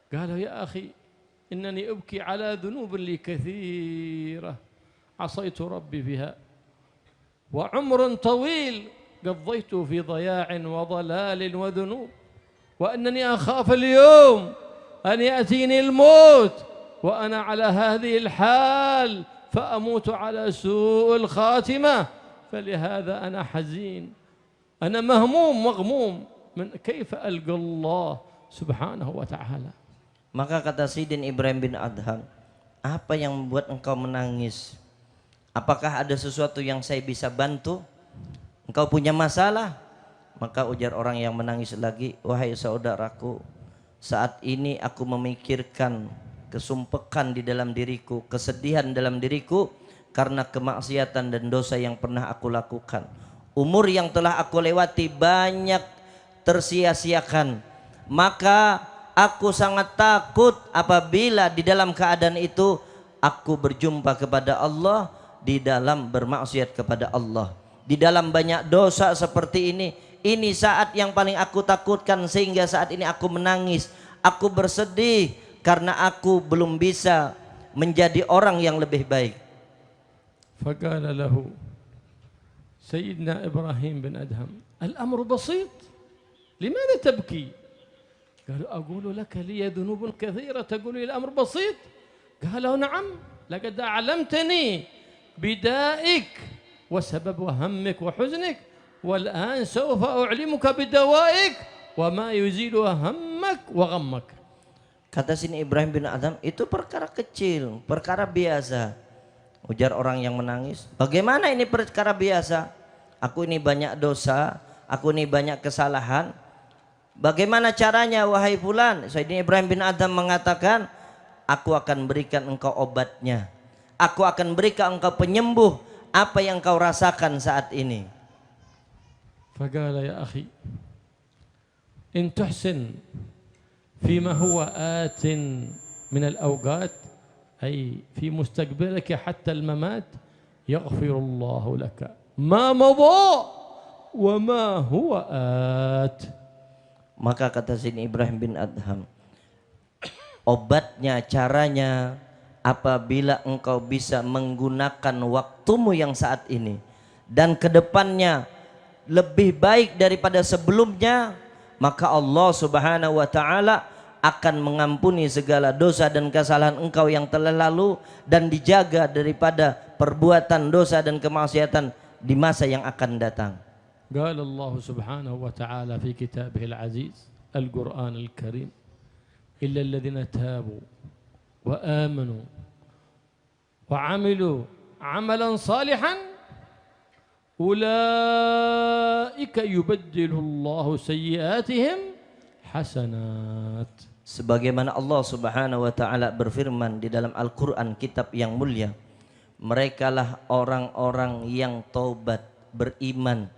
قال يا أخي إنني أبكي على ذنوب لي كثيرة عصيت ربي بها، وعمر طويل قضيته في ضياع وضلال وذنوب، وأنني أخاف اليوم أن يأتيني الموت وأنا على هذه الحال فأموت على سوء الخاتمة، فلهذا أنا حزين، أنا مهموم مغموم من كيف ألقى الله سبحانه وتعالى. Maka kata Sayyidina Ibrahim bin Adham, apa yang membuat engkau menangis? Apakah ada sesuatu yang saya bisa bantu? Engkau punya masalah? Maka ujar orang yang menangis lagi, wahai saudaraku, saat ini aku memikirkan kesumpekan di dalam diriku, kesedihan dalam diriku karena kemaksiatan dan dosa yang pernah aku lakukan. Umur yang telah aku lewati banyak tersia-siakan. Maka aku sangat takut apabila di dalam keadaan itu aku berjumpa kepada Allah di dalam bermaksiat kepada Allah. Di dalam banyak dosa seperti ini saat yang paling aku takutkan, sehingga saat ini aku menangis, aku bersedih karena aku belum bisa menjadi orang yang lebih baik. فقال له سيدنا إبراهيم بن أدهم الأمر بسيط، لماذا تبكي؟ قال أقول لك لي ذنوب كثيرة تقول لي الأمر بسيط؟ قال نعم، لقد أعلمتني بدائك وسبب همك وحزنك، والآن سوف أعلمك بدوائك وما يزيل همك وغمك. Kata sini Ibrahim bin Adham, itu perkara kecil, perkara biasa. Ujar orang yang menangis, bagaimana ini perkara biasa? Aku ini banyak dosa, aku ini banyak kesalahan. Bagaimana caranya wahai fulan? Sayyidina Ibrahim bin Adham mengatakan, aku akan berikan engkau obatnya. Aku akan berikan engkau penyembuh apa yang kau rasakan saat ini. فقال يا أخي إن تحسن فيما هو آت من الأوقات أي في مستقبلك حتى الممات يغفر الله لك ما مضى وما هو آت. Maka kata sini Ibrahim bin Adham, obatnya, caranya, apabila engkau bisa menggunakan waktumu yang saat ini dan kedepannya lebih baik daripada sebelumnya, maka Allah subhanahu wa ta'ala akan mengampuni segala dosa dan kesalahan engkau yang telah lalu dan dijaga daripada perbuatan dosa dan kemaksiatan di masa yang akan datang. قال الله سبحانه وتعالى في كتابه العزيز القرآن الكريم إلا الذين تابوا وآمنوا وعملوا عملا صالحا أولئك يبدل الله سيئاتهم حسنات. Sebagaimana Allah subhanahu wa ta'ala berfirman di dalam Al-Quran, kitab yang mulia, merekalah orang-orang yang taubat, beriman,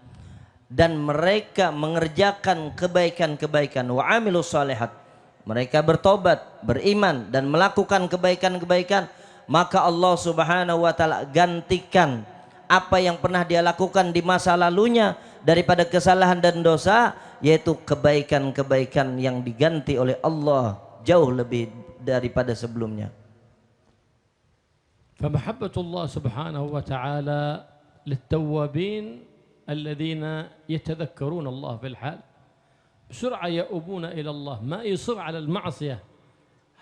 dan mereka mengerjakan kebaikan-kebaikan. Wa amilus salihat, mereka bertobat, beriman, dan melakukan kebaikan-kebaikan, maka Allah subhanahu wa ta'ala gantikan apa yang pernah dia lakukan di masa lalunya daripada kesalahan dan dosa, yaitu kebaikan-kebaikan yang diganti oleh Allah jauh lebih daripada sebelumnya. فمحبة الله سبحانه وتعالى للتوابين الذين يتذكرون الله في الحال بسرعة يؤوبون إلى الله، ما يصر على المعصية.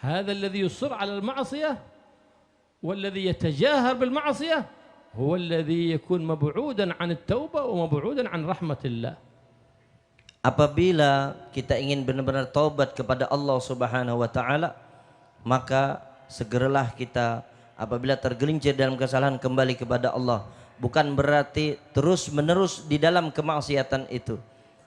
هذا الذي يصر على المعصية والذي يتجاهر بالمعصية هو الذي يكون مبعودا عن التوبة ومبعودا عن رحمة الله. Apabila kita ingin benar-benar taubat kepada Allah subhanahu wa ta'ala, maka segeralah kita apabila tergelincir dalam kesalahan kembali kepada Allah. Bukan berarti terus menerus di dalam kemaksiatan itu.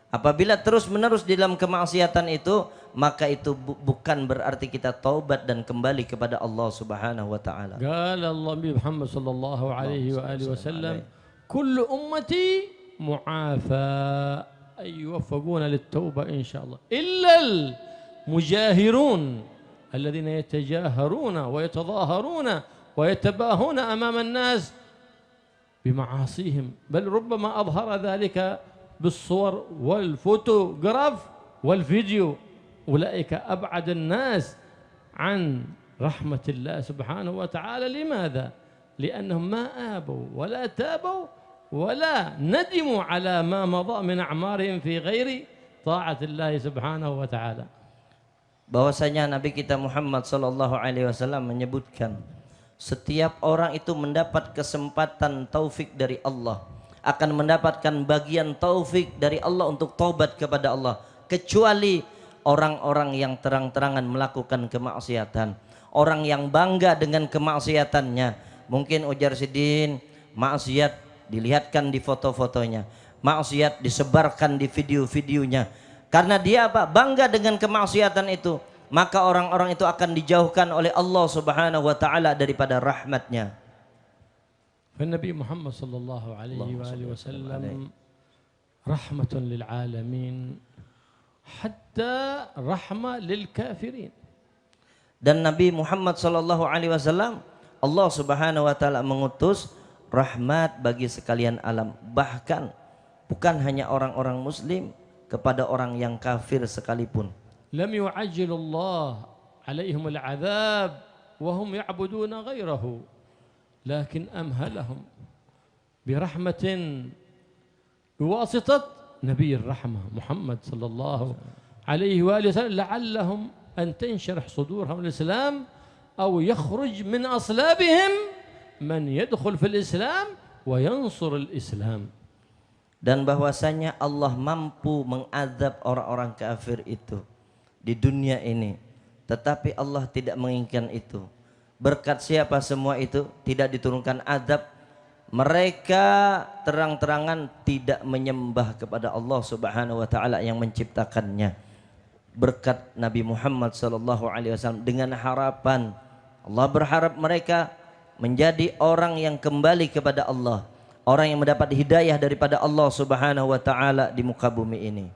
Apabila terus menerus di dalam kemaksiatan itu, maka itu bukan berarti kita taubat dan kembali kepada Allah subhanahu wa ta'ala. قال الله Muhammad sallallahu alaihi wa alihi wasallam kullu ummati معافى أن يوفقون للتوبة إن شاء الله، إلا المجاهرون الذين يتجاهرون ويتظاهرون ويتباهون أمام الناس بمعاصيهم، بل ربما أظهر ذلك بالصور والفوتوغراف والفيديو. أولئك أبعد الناس عن رحمة الله سبحانه وتعالى. لماذا؟ لأنهم ما آبوا ولا تابوا ولا ندموا على ما مضى من أعمارهم في غير طاعة الله سبحانه وتعالى. Bahwasanya Nabi kita Muhammad sallallahu alaihi wasallam menyebutkan setiap orang itu mendapat kesempatan taufik dari Allah, akan mendapatkan bagian taufik dari Allah untuk taubat kepada Allah, kecuali orang-orang yang terang-terangan melakukan kemaksiatan, orang yang bangga dengan kemaksiatannya. Mungkin ujar Sidin, maksiat dilihatkan di foto-fotonya, maksiat disebarkan di video-videonya. Karena dia apa? Bangga dengan kemaksiatan itu, maka orang-orang itu akan dijauhkan oleh Allah Subhanahu wa taala daripada rahmatnya. فالنبي محمد صلى الله عليه وآله وسلم رحمة للعالمين حتى رحمة للكافرين. Dan Nabi Muhammad sallallahu alaihi wasallam Allah Subhanahu wa taala mengutus rahmat bagi sekalian alam, bahkan bukan hanya orang-orang muslim, kepada orang yang kafir sekalipun. لم يعجل الله عليهم العذاب وهم يعبدون غيره، لكن أمهلهم برحمة بواسطة نبي الرحمة محمد صلى الله عليه وآله وسلم، لعلهم أن تنشرح صدورهم الإسلام أو يخرج من أصلابهم من يدخل في الإسلام وينصر الإسلام. Dan bahwasanya Allah mampu mengadab orang-orang kafir itu di dunia ini, tetapi Allah tidak menginginkan itu. Berkat siapa semua itu? Tidak diturunkan adab. Mereka terang-terangan tidak menyembah kepada Allah Subhanahu wa taala yang menciptakannya. Berkat Nabi Muhammad sallallahu alaihi wasallam, dengan harapan Allah berharap mereka menjadi orang yang kembali kepada Allah, orang yang mendapat hidayah daripada Allah Subhanahu wa taala di muka bumi ini.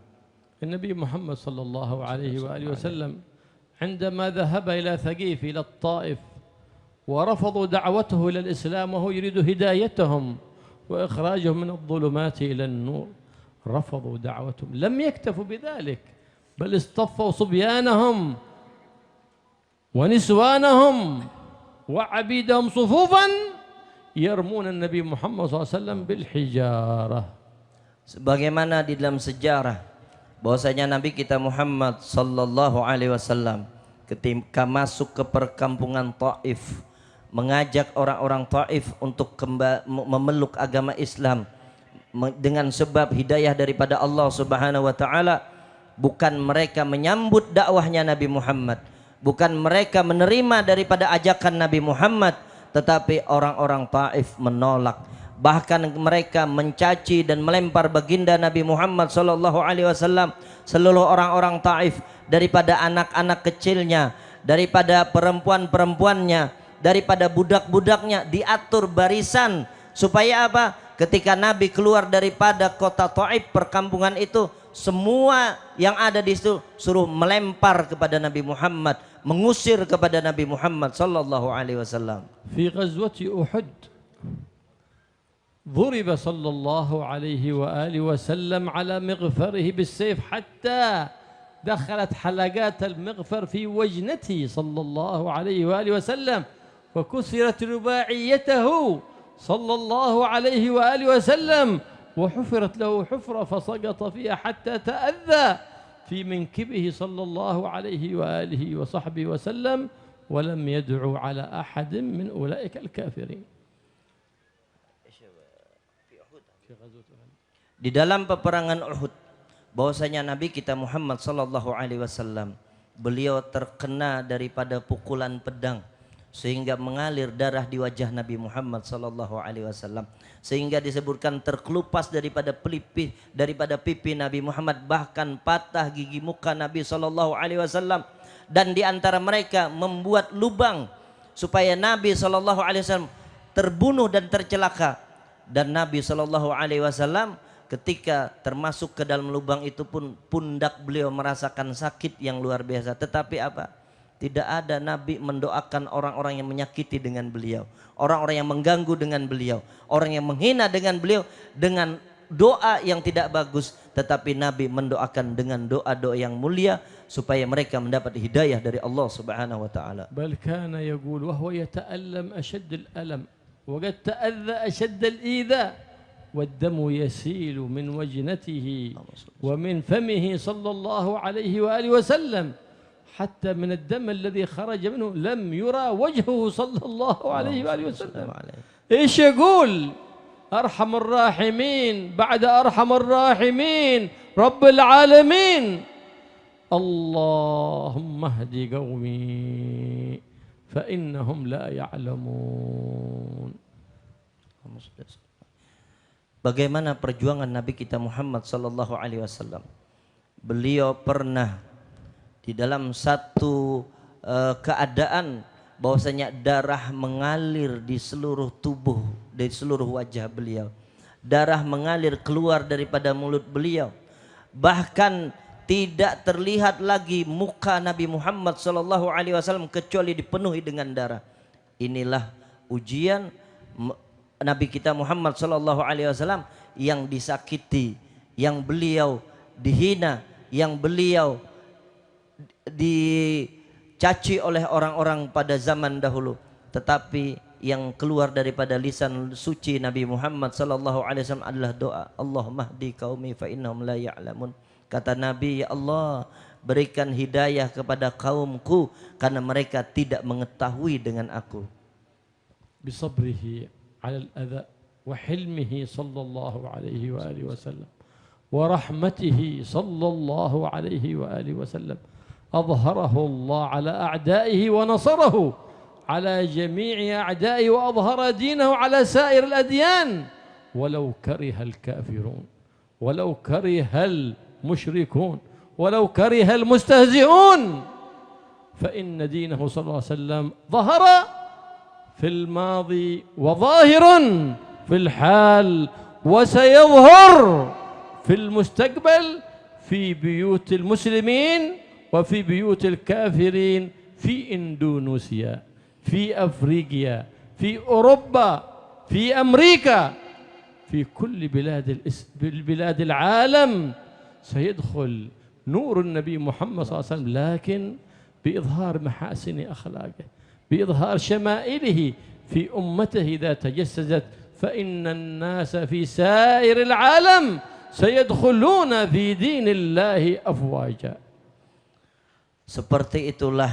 النبي محمد صلى الله عليه وآله وسلم عندما ذهب إلى ثقيف إلى الطائف ورفضوا دعوته إلى الإسلام وهو يريد هدايتهم وإخراجهم من الظلمات إلى النور، رفضوا دعوتهم. لم يكتفوا بذلك، بل اصطفوا صبيانهم ونسوانهم وعبيدهم صفوفا يرمون النبي محمد صلى الله عليه وسلم بالحجارة. Sebagaimana di dalam sejarah bahwasanya Nabi kita Muhammad sallallahu alaihi wasallam ketika masuk ke perkampungan Taif, mengajak orang-orang Taif untuk memeluk agama Islam dengan sebab hidayah daripada Allah Subhanahu wa taala. Bukan mereka menyambut dakwahnya Nabi Muhammad, bukan mereka menerima daripada ajakan Nabi Muhammad, tetapi orang-orang Taif menolak. Bahkan mereka mencaci dan melempar baginda Nabi Muhammad sallallahu alaihi wasallam, seluruh orang-orang Taif, daripada anak-anak kecilnya, daripada perempuan-perempuannya, daripada budak-budaknya, diatur barisan supaya apa? Ketika Nabi keluar daripada kota Taif, perkampungan itu, semua yang ada di situ suruh melempar kepada Nabi Muhammad, mengusir kepada Nabi Muhammad sallallahu alaihi wasallam. Fi ghazwati Uhud ضرب صلى الله عليه وآله وسلم على مغفره بالسيف حتى دخلت حلقات المغفر في وجنته صلى الله عليه وآله وسلم، وكسرت رباعيته صلى الله عليه وآله وسلم، وحفرت له حفرة فسقط فيها حتى تأذى في منكبه صلى الله عليه وآله وصحبه وسلم، ولم يدعو على أحد من أولئك الكافرين. Di dalam peperangan Uhud, bahwasanya Nabi kita Muhammad sallallahu alaihi wasallam, beliau terkena daripada pukulan pedang sehingga mengalir darah di wajah Nabi Muhammad sallallahu alaihi wasallam, sehingga disebutkan terkelupas daripada pipi Nabi Muhammad, bahkan patah gigi muka Nabi sallallahu alaihi wasallam. Dan di antara mereka membuat lubang supaya Nabi sallallahu alaihi wasallam terbunuh dan tercelaka. Dan Nabi sallallahu alaihi wasallam ketika termasuk ke dalam lubang itu pun pundak beliau merasakan sakit yang luar biasa. Tetapi apa? Tidak ada Nabi mendoakan orang-orang yang menyakiti dengan beliau, orang-orang yang mengganggu dengan beliau, orang yang menghina dengan beliau dengan doa yang tidak bagus. Tetapi Nabi mendoakan dengan doa-doa yang mulia supaya mereka mendapat hidayah dari Allah Subhanahu wa taala. بل كان يقول وهو يتألم أشد الألم وقد تأذى أشد الإيذاء والدم يسيل من وجنته ومن فمه صلى الله عليه وآله وسلم حتى من الدم الذي خرج منه لم يرى وجهه صلى الله عليه وآله وسلم. إيش يقول؟ أرحم الراحمين بعد أرحم الراحمين رب العالمين اللهم اهد قومي فإنهم لا يعلمون. Bagaimana perjuangan Nabi kita Muhammad sallallahu alaihi wasallam? Beliau pernah di dalam satu keadaan bahwasanya darah mengalir di seluruh tubuh, dari seluruh wajah beliau. Darah mengalir keluar daripada mulut beliau. Bahkan tidak terlihat lagi muka Nabi Muhammad sallallahu alaihi wasallam kecuali dipenuhi dengan darah. Inilah ujian Nabi kita Muhammad sallallahu alaihi wasallam yang disakiti, yang beliau dihina, yang beliau dicaci oleh orang-orang pada zaman dahulu. Tetapi yang keluar daripada lisan suci Nabi Muhammad sallallahu alaihi wasallam adalah doa, Allahumma hdi qaumi fa innahum la ya'lamun. Kata Nabi, ya Allah, berikan hidayah kepada kaumku karena mereka tidak mengetahui dengan aku. بصبره على الأذى وحلمه صلى الله عليه وآله وسلم ورحمته صلى الله عليه وآله وسلم أظهره الله على أعدائه ونصره على جميع أعدائه وأظهر دينه على سائر الأديان ولو كره الكافرون ولو كره المشركون ولو كره المستهزئون فإن دينه صلى الله عليه وسلم ظهر في الماضي وظاهر في الحال وسيظهر في المستقبل في بيوت المسلمين وفي بيوت الكافرين في إندونيسيا في أفريقيا في أوروبا في أمريكا في كل بلاد العالم سيدخل نور النبي محمد صلى الله عليه وسلم لكن بإظهار محاسن أخلاقه بإظهار شمائله في أمته إذا تجسدت فإن الناس في سائر العالم سيدخلون في دين الله أفواجا. Seperti itulah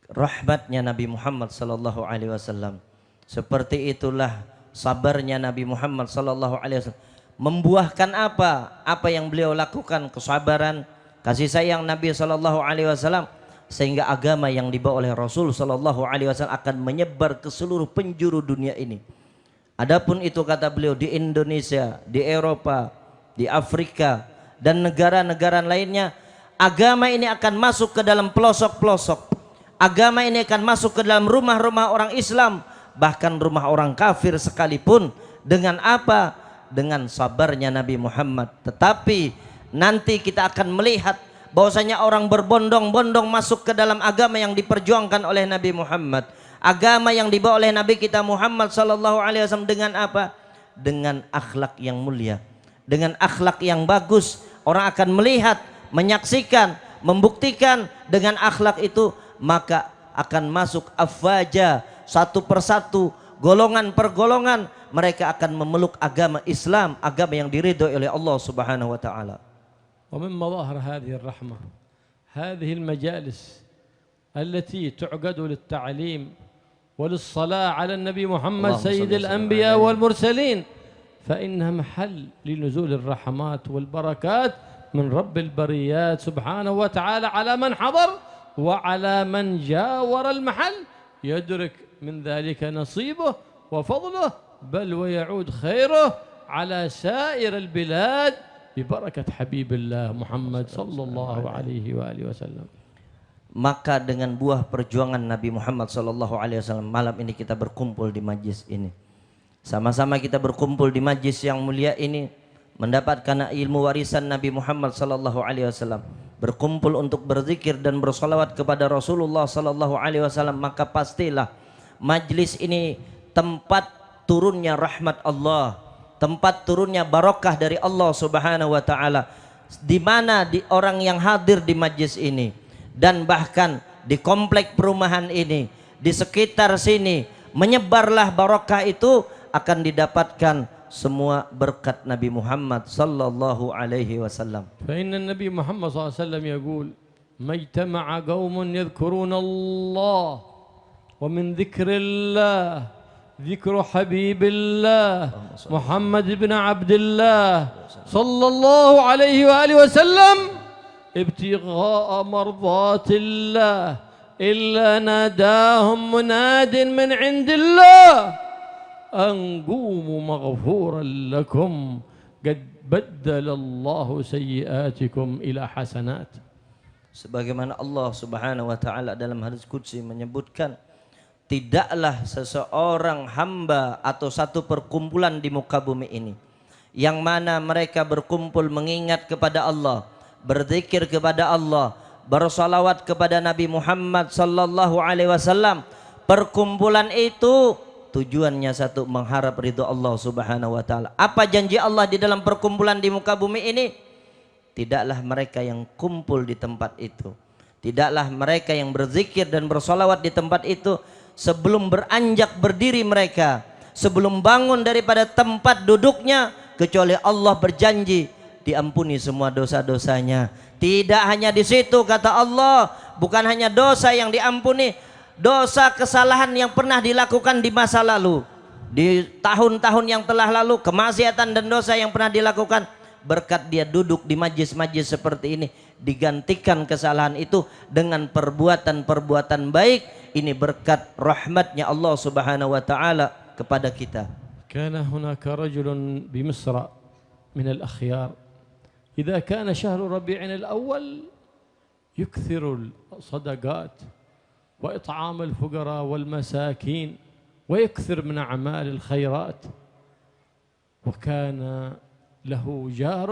rahmatnya Nabi Muhammad sallallahu alaihi wasallam. Seperti itulah sabarnya Nabi Muhammad sallallahu alaihi wasallam. Membuahkan apa? Apa yang beliau lakukan, kesabaran, kasih sayang Nabi sallallahu alaihi wasallam, sehingga agama yang dibawa oleh Rasul sallallahu alaihi wasallam akan menyebar ke seluruh penjuru dunia ini. Adapun itu kata beliau di Indonesia, di Eropa, di Afrika dan negara-negara lainnya, agama ini akan masuk ke dalam pelosok-pelosok. Agama ini akan masuk ke dalam rumah-rumah orang Islam, bahkan rumah orang kafir sekalipun. Dengan apa? Dengan sabarnya Nabi Muhammad. Tetapi nanti kita akan melihat bahwasanya orang berbondong-bondong masuk ke dalam agama yang diperjuangkan oleh Nabi Muhammad. Agama yang dibawa oleh Nabi kita Muhammad sallallahu alaihi wasallam dengan apa? Dengan akhlak yang mulia, dengan akhlak yang bagus. Orang akan melihat, menyaksikan, membuktikan dengan akhlak itu, maka akan masuk afwaja, satu persatu, golongan per golongan, mereka akan memeluk agama Islam, agama yang diridhoi oleh Allah Subhanahu wa taala. ومن مظاهر هذه الرحمة هذه المجالس التي تعقد للتعليم وللصلاة على النبي محمد سيد الأنبياء والمرسلين، فإنها محل لنزول الرحمات والبركات من رب البريات سبحانه وتعالى على من حضر وعلى من جاور المحل، يدرك من ذلك نصيبه وفضله، بل ويعود خيره على سائر البلاد ببركة حبيب الله محمد صلى الله عليه وآله وسلم. Maka dengan buah perjuangan Nabi Muhammad sallallahu alaihi wasallam malam ini kita berkumpul di majlis ini. Sama-sama kita berkumpul di majlis yang mulia ini mendapatkan ilmu warisan Nabi Muhammad sallallahu alaihi wasallam, berkumpul untuk berzikir dan bersolawat kepada Rasulullah sallallahu alaihi wasallam, maka pastilah majlis ini tempat turunnya rahmat Allah, tempat turunnya barokah dari Allah Subhanahu wa taala, di mana di orang yang hadir di majlis ini dan bahkan di komplek perumahan ini, di sekitar sini menyebarlah barokah itu akan didapatkan semua berkat Nabi Muhammad sallallahu alaihi wasallam. فإن النبي محمد صلى الله عليه وسلم يقول ما اجتمع قوم يذكرون الله ومن ذكر الله ذكر حبيب الله محمد بن عبد الله صلى الله عليه وآله وسلم ابتغاء مرضات الله إلا ناداهم مناد من عند الله أن قوموا مغفورا لكم قد بدل الله سيئاتكم إلى حسنات. Sebagaimana Allah Subhanahu wa taala dalam hadis qudsi menyebutkan, tidaklah seseorang hamba atau satu perkumpulan di muka bumi ini yang mana mereka berkumpul mengingat kepada Allah, berzikir kepada Allah, bersolawat kepada Nabi Muhammad sallallahu alaihi wasallam. Perkumpulan itu tujuannya satu, mengharap ridho Allah Subhanahu wa taala. Apa janji Allah di dalam perkumpulan di muka bumi ini? Tidaklah mereka yang kumpul di tempat itu, tidaklah mereka yang berzikir dan bersolawat di tempat itu, sebelum beranjak berdiri mereka, sebelum bangun daripada tempat duduknya, kecuali Allah berjanji diampuni semua dosa-dosanya. Tidak hanya di situ, kata Allah, bukan hanya dosa yang diampuni, dosa kesalahan yang pernah dilakukan di masa lalu, di tahun-tahun yang telah lalu, kemaksiatan dan dosa yang pernah dilakukan, berkat dia duduk di majlis-majlis seperti ini, digantikan kesalahan itu dengan perbuatan-perbuatan baik. Ini berkat rahmatnya Allah Subhanahu wa taala kepada kita. كان هناك رجل بمصر من الأخيار إذا كان شهر ربيع الأول يكثر الصدقات وإطعام الفقراء والمساكين ويكثر من أعمال الخيرات، وكان له جار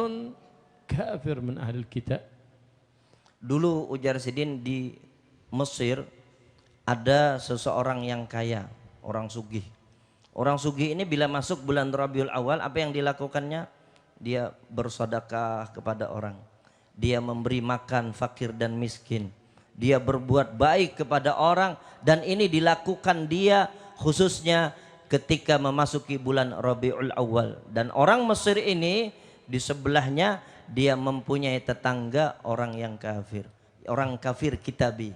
كافر من أهل الكتاب. Dulu ujar Sidin di Mesir ada seseorang yang kaya, orang sugih. Orang sugih ini bila masuk bulan Rabiul Awal, apa yang dilakukannya? Dia bersedekah kepada orang, dia memberi makan fakir dan miskin, dia berbuat baik kepada orang, dan ini dilakukan dia khususnya ketika memasuki bulan Rabiul Awal. Dan orang Mesir ini di sebelahnya dia mempunyai tetangga orang yang kafir, orang kafir kitabi.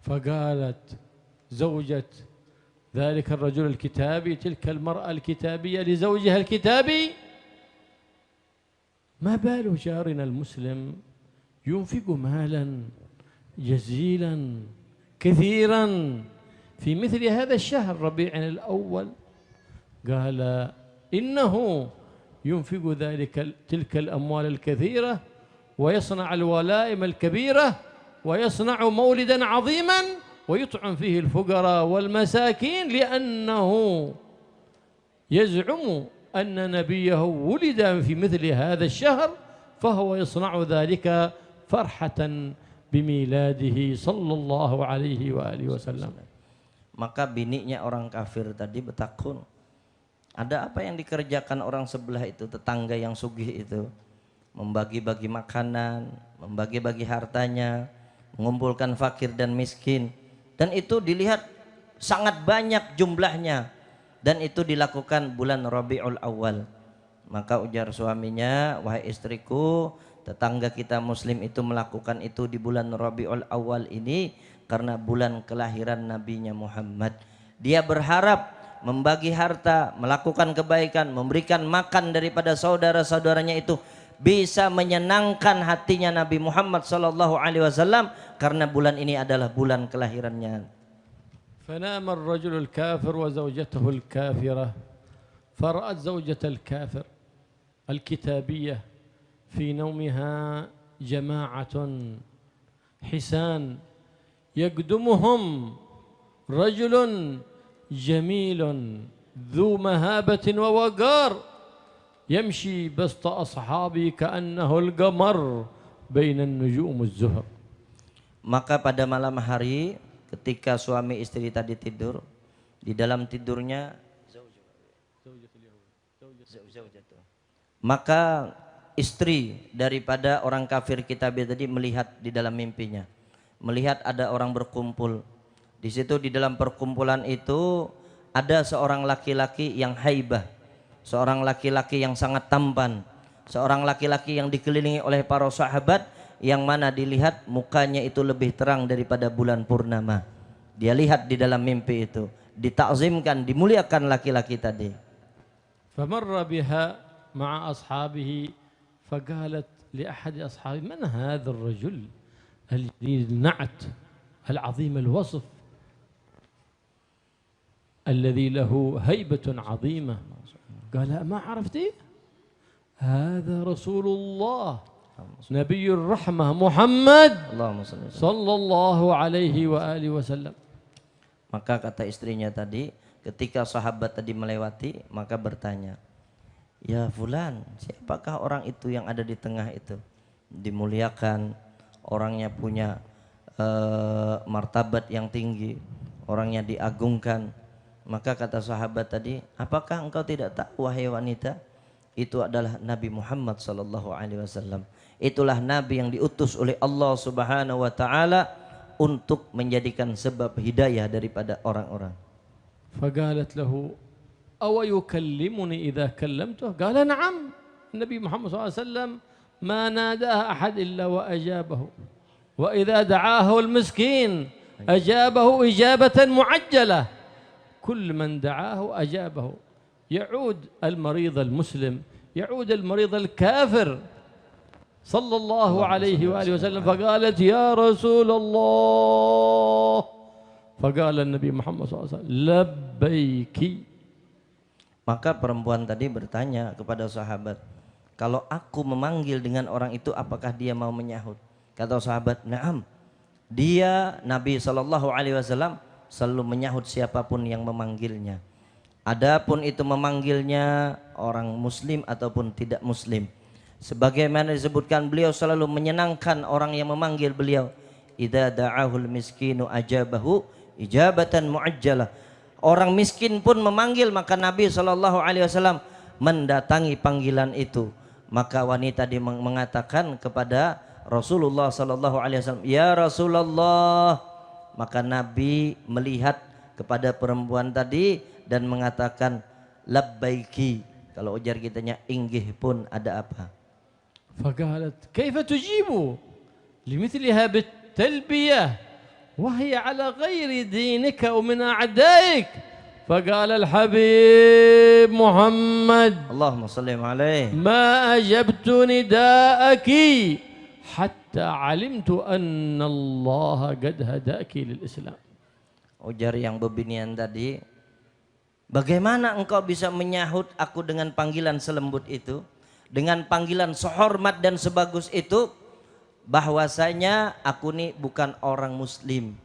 فقالت زوجة ذلك الرجل الكتابي تلك المرأة الكتابية لزوجها الكتابي ما بال جارنا المسلم ينفق مالا جزيلا كثيرا في مثل هذا الشهر ربيع الأول؟ قال إنه ينفق تلك الأموال الكثيرة ويصنع الولائم الكبيرة ويصنع مولدا عظيما ويطعم فيه الفقراء والمساكين لأنه يزعم أن نبيه ولد في مثل هذا الشهر فهو يصنع ذلك فرحة بميلاده صلى الله عليه وآله وسلم. Maka bininya orang kafir tadi bertakun, ada apa yang dikerjakan orang sebelah itu, tetangga yang sugih itu? Membagi-bagi makanan, membagi-bagi hartanya, mengumpulkan fakir dan miskin. Dan itu dilihat sangat banyak jumlahnya, dan itu dilakukan bulan Rabiul Awal. Maka ujar suaminya, wahai istriku, tetangga kita muslim itu melakukan itu di bulan Rabiul Awal ini karena bulan kelahiran nabinya Muhammad. Dia berharap membagi harta, melakukan kebaikan, memberikan makan daripada saudara-saudaranya itu bisa menyenangkan hatinya Nabi Muhammad sallallahu alaihi wasallam, karena bulan ini adalah bulan kelahirannya. فنام الرجل الكافر وزوجته الكافرة فرأت زوجة الكافر الكتابية في نومها جماعة حسان يقدمهم رجل جميل ذو مهابة ووقار يمشي بسط أصحابه كأنه القمر بين النجوم الزهر. Maka pada malam hari ketika suami istri tadi tidur, di dalam tidurnya maka istri daripada orang kafir kitab tadi melihat di dalam mimpinya, melihat ada orang berkumpul. Di situ di dalam perkumpulan itu ada seorang laki-laki yang haibah, seorang laki-laki yang sangat tampan, seorang laki-laki yang dikelilingi oleh para sahabat, yang mana dilihat mukanya itu lebih terang daripada bulan purnama. Dia lihat di dalam mimpi itu, ditakzimkan, dimuliakan laki-laki tadi. فمر بها مع أصحابه فقالت لأحد أصحابه: من هذا الرجل الجليل النعت العظيم الوصف الذي له هيبة عظيمة؟ قال: ما عرفتي؟ هذا رسول الله نبي الرحمة محمد صلى الله عليه وآله وسلم. Maka kata istrinya tadi, ketika sahabat tadi melewati, maka bertanya, ya fulan, siapakah orang itu yang ada di tengah itu? Dimuliakan, orangnya punya martabat yang tinggi, orangnya diagungkan. Maka kata sahabat tadi, apakah engkau tidak tahu wahai wanita, itu adalah Nabi Muhammad sallallahu alaihi wasallam. Itulah Nabi yang diutus oleh Allah Subhanahu wa taala untuk menjadikan sebab hidayah daripada orang-orang. فقالت له: أو يكلمني إذا كلمته؟ قال: نعم. النبي محمد صلى الله عليه وسلم ما ناداه أحد إلا وأجابه، وإذا دعاه المسكين أجابه إجابة معجلة، كل من دعاه أجابه. يعود المريض المسلم، يعود المريض الكافر صلى الله عليه وآله وسلم، فقالت: يا رسول الله. فقال النبي محمد صلى الله عليه وسلم: لبيك. Maka perempuan tadi bertanya kepada sahabat, kalau aku memanggil dengan orang itu, apakah dia mau menyahut? Kata sahabat, na'am. Dia Nabi SAW selalu menyahut siapapun yang memanggilnya. Adapun itu memanggilnya orang muslim ataupun tidak muslim, sebagaimana disebutkan, beliau selalu menyenangkan orang yang memanggil beliau. Idza da'ahul miskinu ajabahu ijabatan muajjalah. Orang miskin pun memanggil, maka Nabi SAW mendatangi panggilan itu. Maka wanita dia mengatakan kepada Rasulullah SAW, ya Rasulullah. Maka Nabi melihat kepada perempuan tadi dan mengatakan, labbaiki. Kalau ujar kitanya, inggih pun, ada apa? فقالت: كيف تجيب لمثلها بالتلبية وهي على غير دينك ومن أعدائك؟ فقال الحبيب محمد اللهم صل عليه: ما أجبت نداءك حتى علمت أن الله قد هداك للإسلام. Ujar yang bebinian tadi, bagaimana engkau bisa menyahut aku dengan panggilan selembut itu, dengan panggilan sehormat dan sebagus itu, bahwasanya aku ini bukan orang muslim.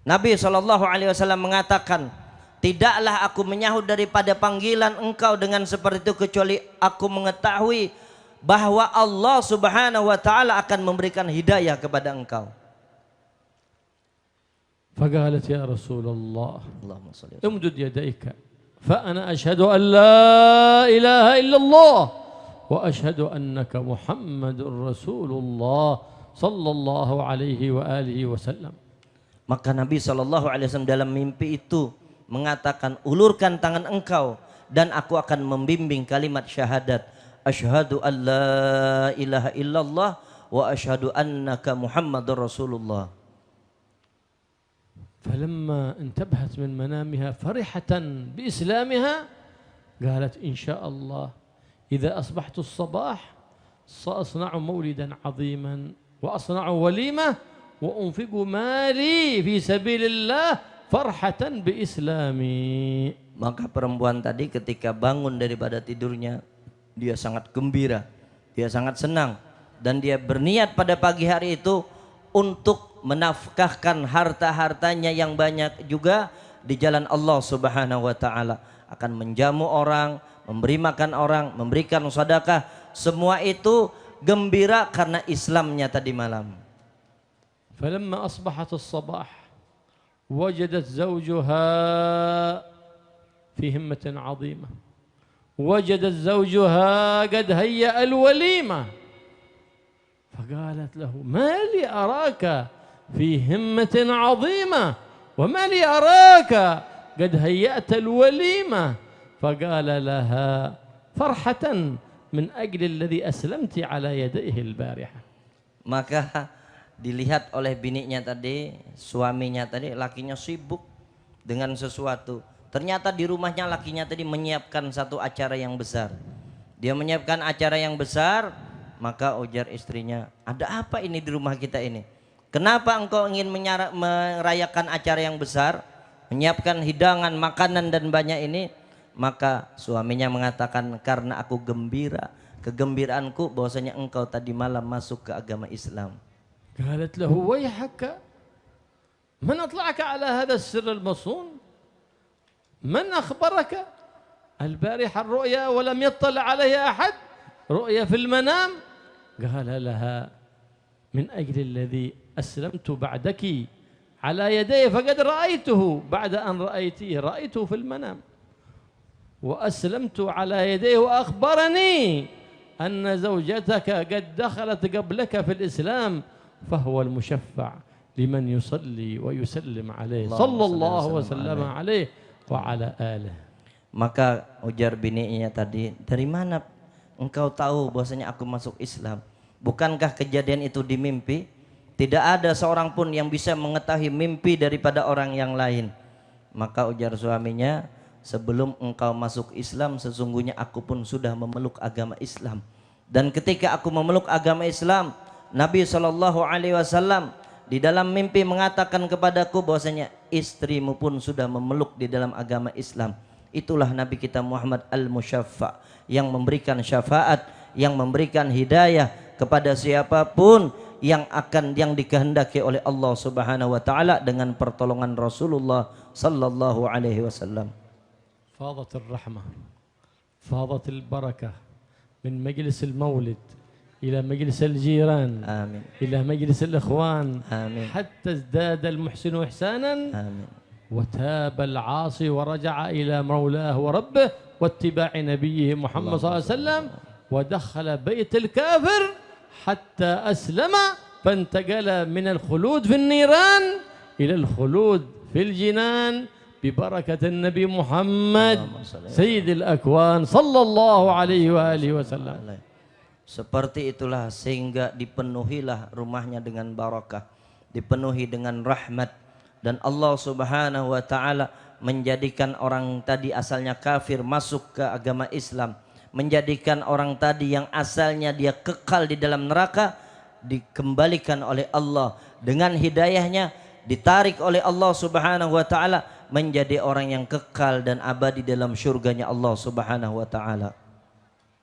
Nabi SAW mengatakan, tidaklah aku menyahut daripada panggilan engkau dengan seperti itu, kecuali aku mengetahui bahwa Allah Subhanahu wa taala akan memberikan hidayah kepada engkau. فقالت: يا رسول الله Allahumma shalli امدد يديك فأنا أشهد أن لا إله إلا الله وأشهد أنك محمد رسول الله صلى الله عليه وآله وسلم. Maka Nabi SAW dalam mimpi itu mengatakan, ulurkan tangan engkau dan aku akan membimbing kalimat syahadat, asyhadu an la ilaha illallah wa asyhadu annaka Muhammadur Rasulullah. فلما انتبهت من منامها فرحة بإسلامها قالت: إن شاء الله إذا أصبحت الصباح سأصنع مولدا عظيما وأصنع وليمة وأنفق مالي في سبيل الله فرحة بإسلامي. Maka perempuan tadi ketika bangun daripada tidurnya, dia sangat gembira, dia sangat senang, dan dia berniat pada pagi hari itu untuk menafkahkan harta-hartanya yang banyak juga di jalan Allah Subhanahu wa taala. akan menjamu orang, memberi makan orang, memberikan sedekah, semua itu gembira karena Islamnya tadi malam. فلما أصبحت الصباح وجدت زوجها في همة عظيمة، وجدت زوجها قد هيأ الوليمة، فقالت له: ما لي أراك في همة عظيمة وما لي أراك قد هيأت الوليمة؟ فقال لها: فرحة من أجل الذي أسلمت على يديه البارحة. Maka dilihat oleh bininya tadi, suaminya tadi, lakinya sibuk dengan sesuatu. Ternyata di rumahnya lakinya tadi menyiapkan satu acara yang besar. Dia menyiapkan acara yang besar, maka ujar istrinya, ada apa ini di rumah kita ini? Kenapa engkau ingin merayakan acara yang besar, menyiapkan hidangan, makanan dan banyak ini? Maka suaminya mengatakan, karena aku gembira, kegembiraanku bahwasanya engkau tadi malam masuk ke agama Islam. قالت له: ويحك، من أطلعك على هذا السر المصون؟ من أخبرك البارحة الرؤيا ولم يطلع عليها أحد؟ رؤيا في المنام؟ قال لها: من أجل الذي أسلمت بعدك على يديه، فقد رأيته بعد أن رأيتيه، رأيته في المنام وأسلمت على يديه، وأخبرني أن زوجتك قد دخلت قبلك في الإسلام، فهو المشفع لمن يصلي ويسلم عليه صلى الله وسلم عليه وعلى آله. Maka ujar bininya tadi, dari mana engkau tahu bahwasanya aku masuk Islam? Bukankah kejadian itu di mimpi? Tidak ada seorang pun yang bisa mengetahui mimpi daripada orang yang lain. Maka ujar suaminya, sebelum engkau masuk Islam sesungguhnya aku pun sudah memeluk agama Islam. Dan ketika aku memeluk agama Islam, Nabi SAW di dalam mimpi mengatakan kepadaku bahwasanya istrimu pun sudah memeluk di dalam agama Islam. Itulah Nabi kita Muhammad al-Musyaffa, yang memberikan syafaat, yang memberikan hidayah kepada siapapun yang dikehendaki oleh Allah Subhanahu wa taala dengan pertolongan Rasulullah sallallahu alaihi wasallam. فاضت الرحمة، فاضت البركة من مجلس المولد إلى مجلس الجيران، آمين. إلى مجلس الإخوان، آمين. حتى ازداد المحسن إحسانا، Amin. وتاب العاصي ورجع إلى مولاه وربه واتباع نبيه محمد صلى الله عليه وسلم، ودخل بيت الكافر حتى أسلم، فانتقل من الخلود في النيران إلى الخلود في الجنان ببركة النبي محمد سيد الأكوان صلى الله عليه وآله وسلم. Seperti itulah sehingga dipenuhilah rumahnya dengan barakah, dipenuhi dengan rahmat, dan Allah Subhanahu wa taala menjadikan orang tadi asalnya kafir masuk ke agama Islam, menjadikan orang tadi yang asalnya dia kekal di dalam neraka dikembalikan oleh Allah dengan hidayahnya, ditarik oleh Allah Subhanahu wa taala menjadi orang yang kekal dan abadi dalam syurganya Allah Subhanahu wa taala.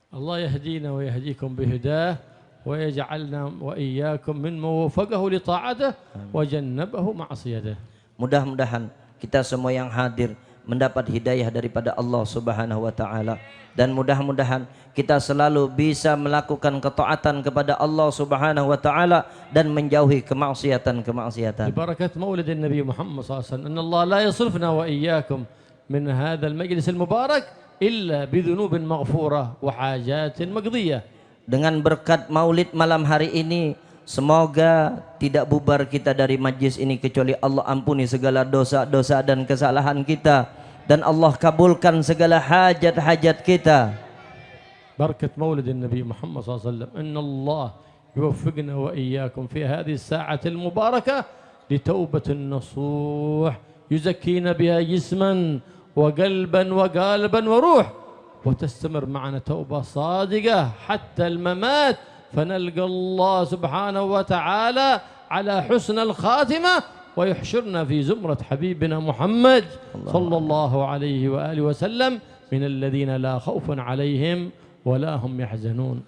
الله يهدينا ويهديكم بهداه ويجعلنا وإياكم ممن وفقه لطاعته وجنبه معصيته. Mudah-mudahan kita semua yang hadir mendapat hidayah daripada Allah Subhanahu wa taala, dan mudah-mudahan kita selalu bisa melakukan ketaatan kepada Allah Subhanahu wa taala dan menjauhi kemaksiatan-kemaksiatan. ببركة مولد النبي محمد صلى الله عليه وسلم أن الله لا يصرفنا وإياكم من هذا المجلس المبارك إلا بذنوب مغفورة وحاجات مقضية. Dengan berkat maulid malam hari ini, semoga tidak bubar kita dari majlis ini kecuali Allah ampuni segala dosa-dosa dan kesalahan kita, dan Allah kabulkan segala hajat-hajat kita. بركة مولد النبي محمد صلى الله عليه وسلم أن الله يوفقنا وإياكم في هذه الساعة المباركة لتوبة نصوح يزكينا بها جسما وقلبا وقالبا وروح، وتستمر معنا توبة صادقة حتى الممات، فنلقى الله سبحانه وتعالى على حسن الخاتمة ويحشرنا في زمرة حبيبنا محمد صلى الله عليه وآله وسلم من الذين لا خوف عليهم ولا هم يحزنون.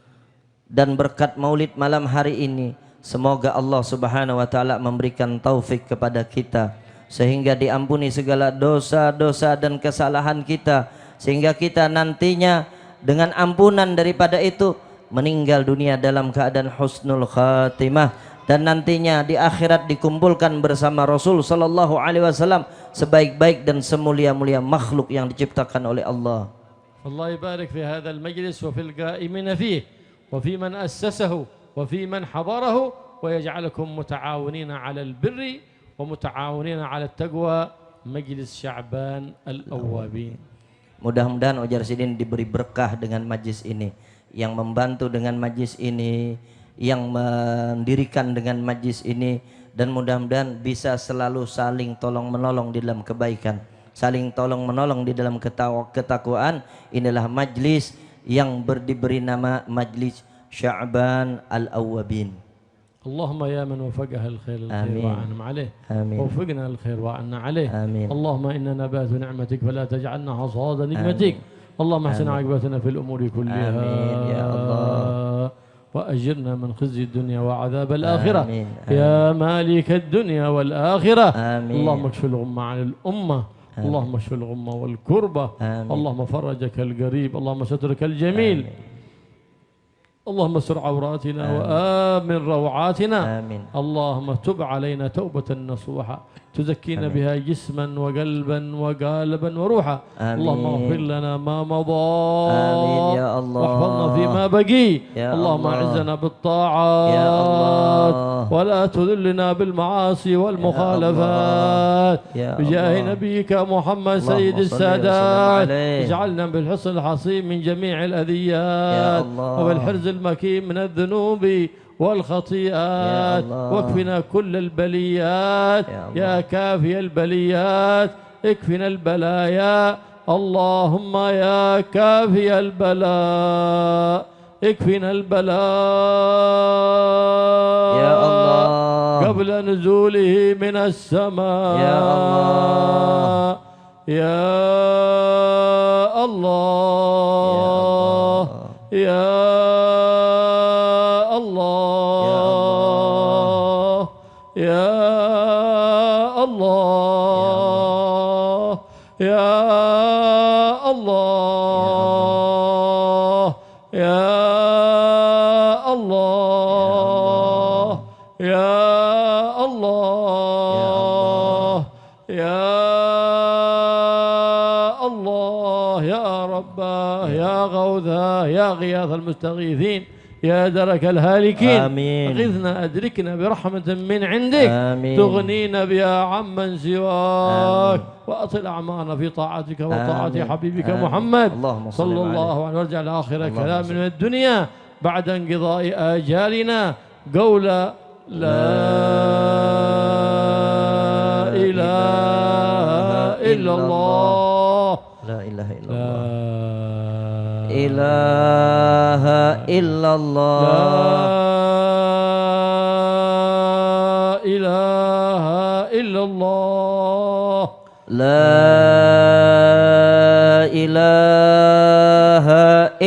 Dan berkat maulid malam hari ini, semoga Allah Subhanahu wa taala memberikan taufik kepada kita sehingga diampuni segala dosa-dosa dan kesalahan kita, sehingga kita nantinya dengan ampunan daripada itu meninggal dunia dalam keadaan husnul khatimah, dan nantinya di akhirat dikumpulkan bersama Rasul sallallahu alaihi wasallam sebaik-baik dan semulia-mulia makhluk yang diciptakan oleh Allah. الله يبارك في هذا المجلس وفي القائمين فيه وفي من أسسه وفي من حضره، ويجعلكم متعاونين على البر ومتعاونين على التقوى. مجلس شعبان الأوابين. Mudah-mudahan Ujar Sidin diberi berkah dengan majlis ini, yang membantu dengan majlis ini, yang mendirikan dengan majlis ini, dan mudah-mudahan bisa selalu saling tolong menolong di dalam kebaikan, saling tolong menolong di dalam ketakwaan. Inilah majlis yang diberi nama Majlis Sya'ban Al-Awwabin. اللهم يا من وفقها الخير آمين. وأعنم عليه، آمين. وفقنا الخير وأعنا عليه. آمين. اللهم إنا نبات نعمتك فلا تجعلنا حصاد نعمتك. اللهم احسن عاقبتنا في الأمور كلها. آمين يا الله. وأجرنا من خزي الدنيا وعذاب الآخرة. آمين. يا مالك الدنيا والآخرة. آمين. اللهم اكشف الغمة عن الأمة. اللهم اشف الغمة والكربة. آمين. اللهم فرجك القريب. اللهم سترك الجميل. اللهم استر عوراتنا وآمن روعاتنا. آمين. اللهم تب علينا توبة نصوحة تزكينا بها جسما وقلبا وقالبا وروحا. آمين. اللهم اغفر لنا ما مضى. آمين يا الله. واحفظنا فيما بقي. يا اللهم الله. اعزنا بالطاعات يا الله. ولا تذلنا بالمعاصي والمخالفات. يا بجاه الله. نبيك محمد اللهم سيد صل وسلم السادات، عليه. اجعلنا بالحصن الحصين من جميع يا الأذيات الله. وبالحرز المكين من الذنوب والخطيئات، يا الله. واكفنا كل البليات. يا الله. يا كافي البليات اكفنا البلايا. اللهم يا كافي البلاء اكفنا البلاء يا الله. قبل نزوله من السماء. يا الله. يا الله. يا الله. يا الله. يا الله. يا الله. يا الله. يا الله. يا رباه يا غوثاه يا غياث المستغيثين يا درك الهالكين. آمين. أغثنا أدركنا برحمة من عندك. آمين. تغنينا بها عمن سواك. آمين. وأطل أعمارنا في طاعتك وطاعة آمين. حبيبك آمين. محمد اللهم صل صلى عليه. الله عليه وسلم. وارجع لآخر اللهم كلام صل. من الدنيا بعد انقضاء آجالنا قول لا إله إلا الله. لا إله إلا لا الله. إله إلا الله. لا إله إلا الله. لا إله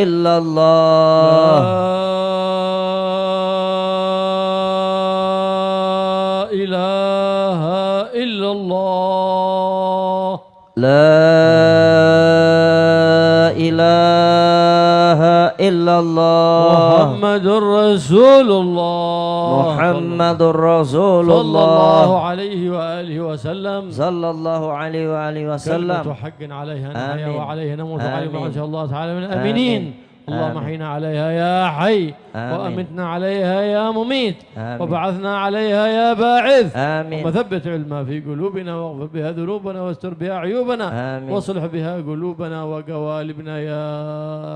إلا الله. لا إله إلا الله. لا إله إلا الله. محمد رسول الله. محمد رسول صلى الله الله عليه وآله وسلم. صلى الله عليه وآله كلمة وسلم. حق عليها نحيا آمين. وعليه نموت وعليه آمين. إن شاء الله تعالى من الآمنين. اللهم آمين. احينا عليها يا حي آمين. وأمتنا عليها يا مميت آمين. وبعثنا عليها يا باعث. آمين. وثبت علما في قلوبنا واغفر بها ذنوبنا واستر بها عيوبنا آمين. واصلح بها قلوبنا وقوالبنا يا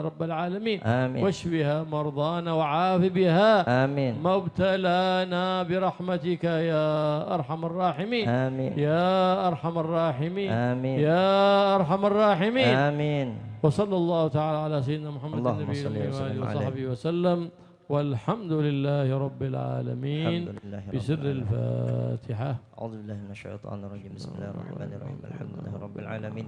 رب العالمين. آمين. واشفها مرضانا وعاف بها آمين. مبتلانا برحمتك يا أرحم الراحمين. آمين. يا أرحم الراحمين. آمين. يا أرحم الراحمين. آمين. وصلى الله تعالى على سيدنا محمد اللهم النبي صل وآله وسلم وصحبه وسلم والحمد لله رب العالمين. الحمد لله رب بسر العالمين. الفاتحة. أعوذ بالله من الشيطان الرجيم. بسم الله الرحمن الرحيم. الحمد لله رب العالمين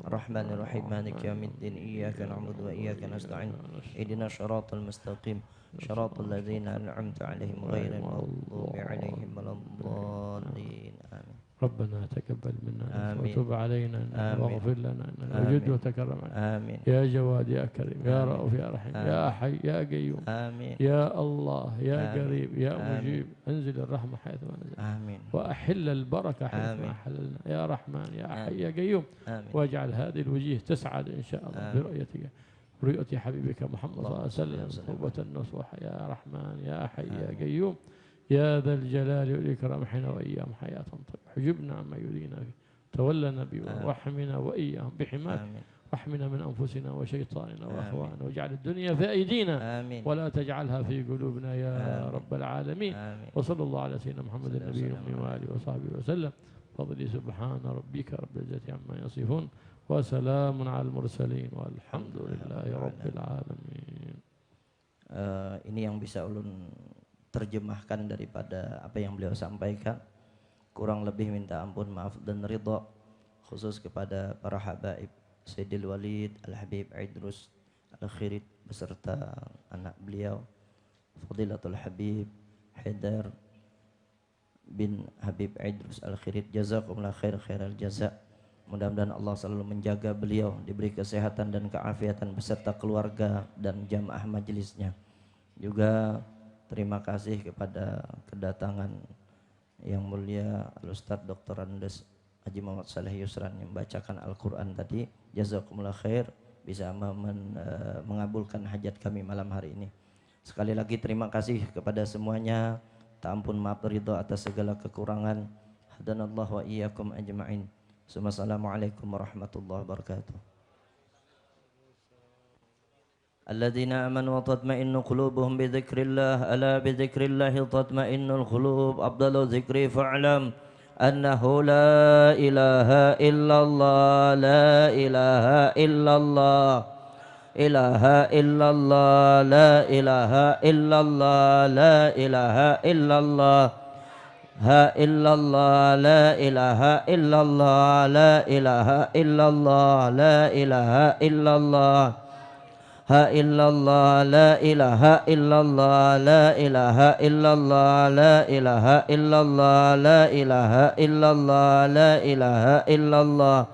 الرحمن الرحيم مالك يوم الدين. إياك نعبد وإياك نستعين. اهدنا الصراط المستقيم صراط الذين أنعمت عليهم غير المغضوب عليهم ولا الضالين. آمين. ربنا تقبل منا آمين. وتب علينا آمين. واغفر لنا إنك آمين. وجد وتكرم علينا. آمين. يا جواد يا كريم يا آمين. رؤوف يا رحيم يا حي يا قيوم آمين. يا الله يا آمين. قريب يا آمين. مجيب انزل الرحمة حيثما نزل آمين. وأحل البركة حيثما آمين. حللنا يا رحمن يا آمين. حي يا قيوم آمين. واجعل هذه الوجيه تسعد إن شاء الله آمين. برؤيتك رؤية حبيبك محمد صلى الله عليه وسلم اللهم صل وسلم. توبة النصوح يا رحمن يا حي يا قيوم يا ذا الجلال والإكرام حين وإياهم حياة طيبة حجبنا عما يرينا فيه تولنا بي وحمنا وإياهم بحماك آمين. واحمنا من أنفسنا وشيطاننا آمين. وأخواننا واجعل الدنيا في أيدينا آمين. ولا تجعلها في قلوبنا يا آمين. رب العالمين آمين. وصلى الله على سيدنا محمد صلى الله النبي وسلم الأمي وآله وصحبه وسلم فضلي سبحان ربك رب العزة عما يصفون وسلام على المرسلين والحمد لله رب العالمين. Ini yang bisa ulun terjemahkan daripada apa yang beliau sampaikan. Kurang lebih minta ampun, maaf dan ridha khusus kepada para habaib Sayyidil Walid Al-Habib Idrus Al-Khirid beserta anak beliau Fadilatul Habib Haidar bin Habib Idrus Al-Khirid. Jazakumullah khairal jaza. Mudah-mudahan Allah selalu menjaga beliau, diberi kesehatan dan keafiatan beserta keluarga dan jamaah majelisnya. Juga terima kasih kepada kedatangan yang mulia Al-Ustadz Dr. Andes Haji Muhammad Saleh Yusran yang membacakan Al-Quran tadi. Jazakumullah khair, bisa mengabulkan hajat kami malam hari ini. Sekali lagi terima kasih kepada semuanya. Tak ampun maaf ridha atas segala kekurangan. Hadanallahu wa iyyakum ajma'in. Assalamualaikum warahmatullahi wabarakatuh. Alladzina amanu wa tatma'innu qulubuhum bi dzikrillah ala bi dzikrillah tatma'innul qulub afdalu dzikri fa'lam annahu la ilaha illallah la ilaha illallah ilaha illallah la ilaha illallah la ilaha illallah ha illallah la ilaha illallah la ilaha illallah la ilaha illallah ha illallah la ilaha illallah la ilaha illallah la ilaha illallah la ilaha illallah la ilaha illallah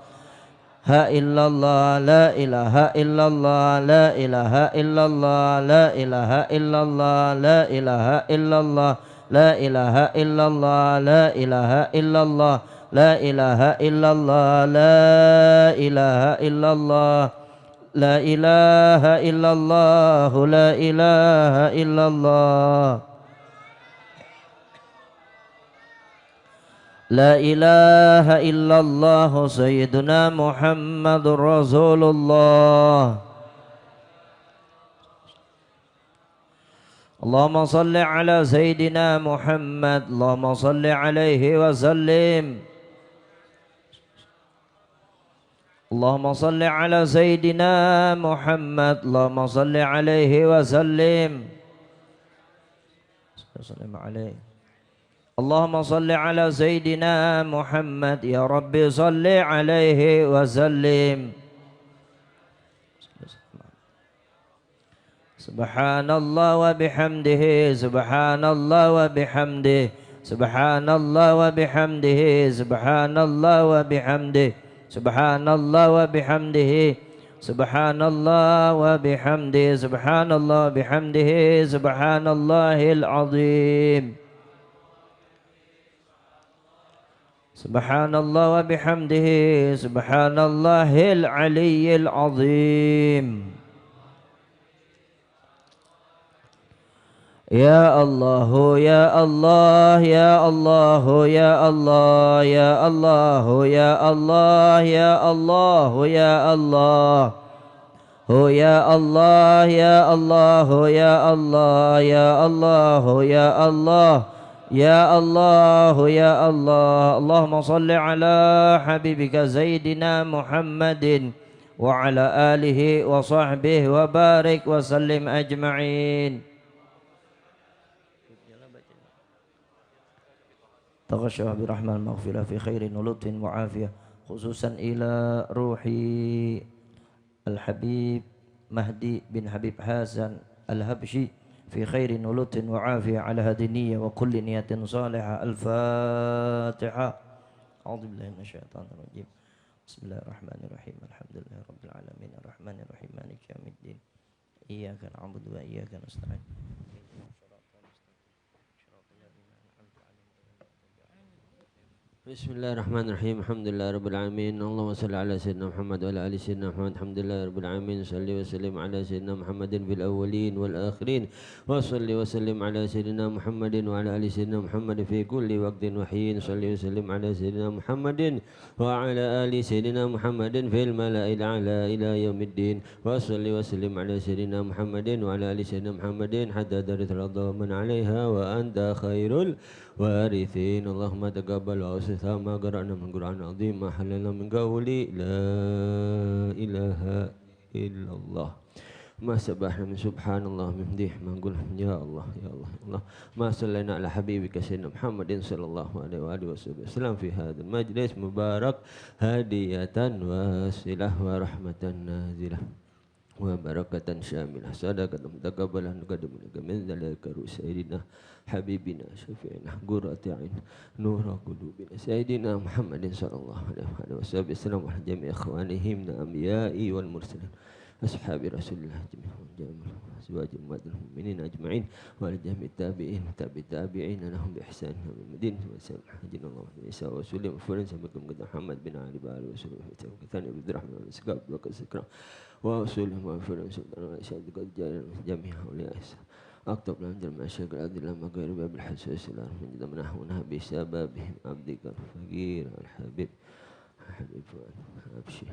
ha illallah la ilaha illallah la ilaha illallah la ilaha illallah la ilaha illallah la ilaha illallah la ilaha illallah la ilaha illallah la ilaha illallah la ilaha illallah la ilaha illallah la ilaha illallah sayyiduna Muhammadur Rasulullah. Allahumma salli ala Sayyidina Muhammad. Allahumma salli alaihi wa sallim. Allahumma salli ala Sayyidina Muhammad. Allahumma salli alaihi wa sallim. Allahumma salli ala Sayyidina Muhammad. Ya Rabbi salli alaihi wa sallim. Subhanallah wa bihamdihi, subhanallah wa bihamdihi, subhanallah wa bihamdihi, subhanallah wa bihamdihi, subhanallah wa bihamdihi, subhanallah wa bihamdihi, subhanallah wa bihamdihi, subhanallahil azim. Subhanallah wa bihamdihi, subhanallahil aliyyil azim. Ya Allah, ya Allah, ya Allah, ya Allah, ya Allah, ya Allah, ya Allah, ya Allah. Ya Allah, ya Allah, ya Allah, ya Allah, ya Allah. Ya Allah, ya Allah. Allahumma salli ala habibika Sayyidina Muhammadin wa ala alihi wa sahbihi wa barik wa sallim ajma'in. Taghashah birahman maghfirah fi khairin wa lutfin wa afiyah khususan ila ruhi Al-Habib Mahdi bin Habib Hasan Al-Habshi fi khairin wa lutfin wa afiyah ala hadiniyya wa kulli niyatin salihah. Al-Fatiha. أعوذ بالله من الشيطان الرجيم. بسم الله الرحمن الرحيم. الحمد لله رب العالمين الرحمن الرحيم مالك يوم الدين. إياك نعبد وإياك نستعين. Bismillahirrahmanirrahim. Alhamdulillah rabbil alamin. Allahumma salli ala sayyidina Muhammad wa ala ali sayyidina Muhammad. Alhamdulillah rabbil alamin. Salli wa sallim ala sayyidina Muhammadin fil awwalin wal akhirin. Wa salli wa sallim ala sayyidina Muhammadin wa ala ali sayyidina Muhammad fi kulli waqtin wa hin. Salli wa sallim ala sayyidina Muhammadin wa ala ali sayyidina Muhammadin fil mala'il a'la ila yaumiddin. Wa salli wa sallim ala sayyidina Muhammadin wa ala ali sayyidina Muhammadin hatta darat radha man 'alaiha wa anta khairul warithin. Allahumma taqabbal wa أوسثا ما قرأنا من قرآن عظيم ما حللنا من قولي لا إله إلا الله ما سبحنا من سبحان الله من مديح ما نقول يا الله يا الله يا الله ما صلينا على حبيبك سيدنا محمد صلى الله عليه وآله وسلم في هذا المجلس مبارك هدية واسلة ورحمة نازلة وبركة شاملة صدقة متقبلة نقدم لك من ذلك سيدنا حبيبنا شفيعنا قرة عين نور قلوبنا سيدنا محمد صلى الله عليه وسلم وعلى جميع إخوانه من الأنبياء والمرسلين أصحاب رسول الله جميعا أزواج أمهات المؤمنين أجمعين وعلى جميع التابعين التابعين لهم بإحسان يوم الدين وسلم حجنا الله عيسى وسلم وفرن سبكم قد محمد بن علي بن وسلم ثاني عبد الرحمن بن سكاب وكسكرا وسلم وفرن سبحانه وتعالى قد جاء جميع أولياء أكتب لهم جميع الشكر عبد الله مغير باب الحساس من جد منحونا بسببهم عبدك الفقير الحبيب حبيب أبشر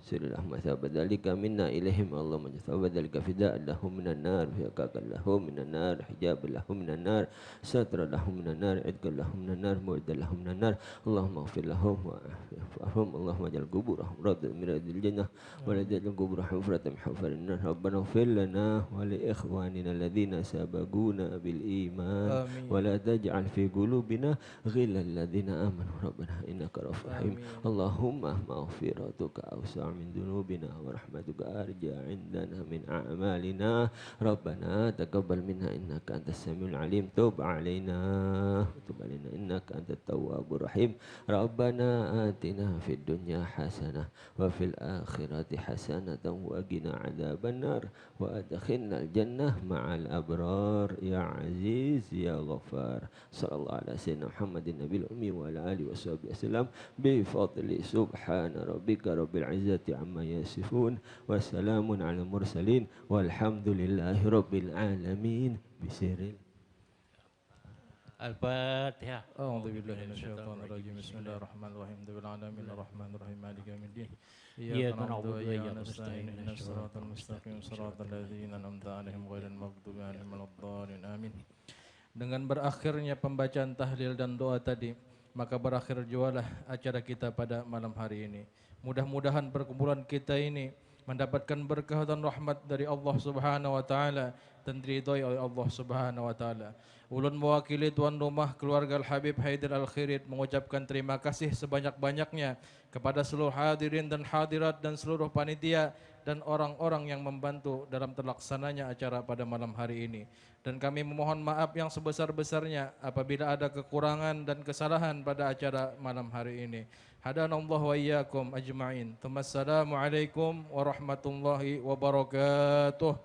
سر الرحمة ثواب ذلك منا إليهم اللهم ثواب ذلك فداء لهم من النار فكاك لهم من النار حجاب لهم من النار ستر لهم من النار عتق لهم من النار موعد لهم من النار اللهم اغفر لهم وعافهم اللهم اجعل قبورهم روضة من رياض الجنة ولا تجعل قبورهم حفرة من حفر النار ربنا اغفر لنا ولإخواننا الذين سبقونا بالإيمان ولا تجعل في قلوبنا غلا الذين آمنوا ربنا إنك رؤوف رحيم اللهم مغفرتك أوسع من ذنوبنا ورحمتك أرجى عندنا من أعمالنا ربنا تقبل منا إنك أنت السميع العليم تب علينا إنك أنت التواب الرحيم ربنا آتنا في الدنيا حسنة وفي الآخرة حسنة وقنا عذاب النار وأدخلنا الجنة مع الأبرار يا عزيز يا غفار صلى الله على سيدنا محمد النبي الأمي وعلى آله وصحبه وسلم بفضل سبحان ربك رب العزة عما يصفون والسلام على المرسلين والحمد لله رب العالمين بسر الفاتحة. أعوذ بالله من الشيطان الرجيم بسم الله الرحمن الرحيم رب العالمين الرحمن الرحيم مالك يوم الدين إياك نعبد وإياك نستعين اهدنا الصراط المستقيم صراط الذين أنعمت عليهم غير المغضوب عليهم ولا الضالين آمين. Dengan berakhirnya pembacaan tahlil dan doa tadi, maka berakhir jualah acara kita pada malam hari ini. Mudah-mudahan perkumpulan kita ini mendapatkan berkah dan rahmat dari Allah Subhanahu wa taala dan diridhoi oleh Allah Subhanahu wa taala. Ulun mewakili tuan rumah keluarga Al-Habib Haidar Al-Khirit mengucapkan terima kasih sebanyak-banyaknya kepada seluruh hadirin dan hadirat dan seluruh panitia dan orang-orang yang membantu dalam terlaksananya acara pada malam hari ini. Dan kami memohon maaf yang sebesar-besarnya apabila ada kekurangan dan kesalahan pada acara malam hari ini. Hadanallahu wa iyyakum ajma'in. Assalamualaikum warahmatullahi wabarakatuh.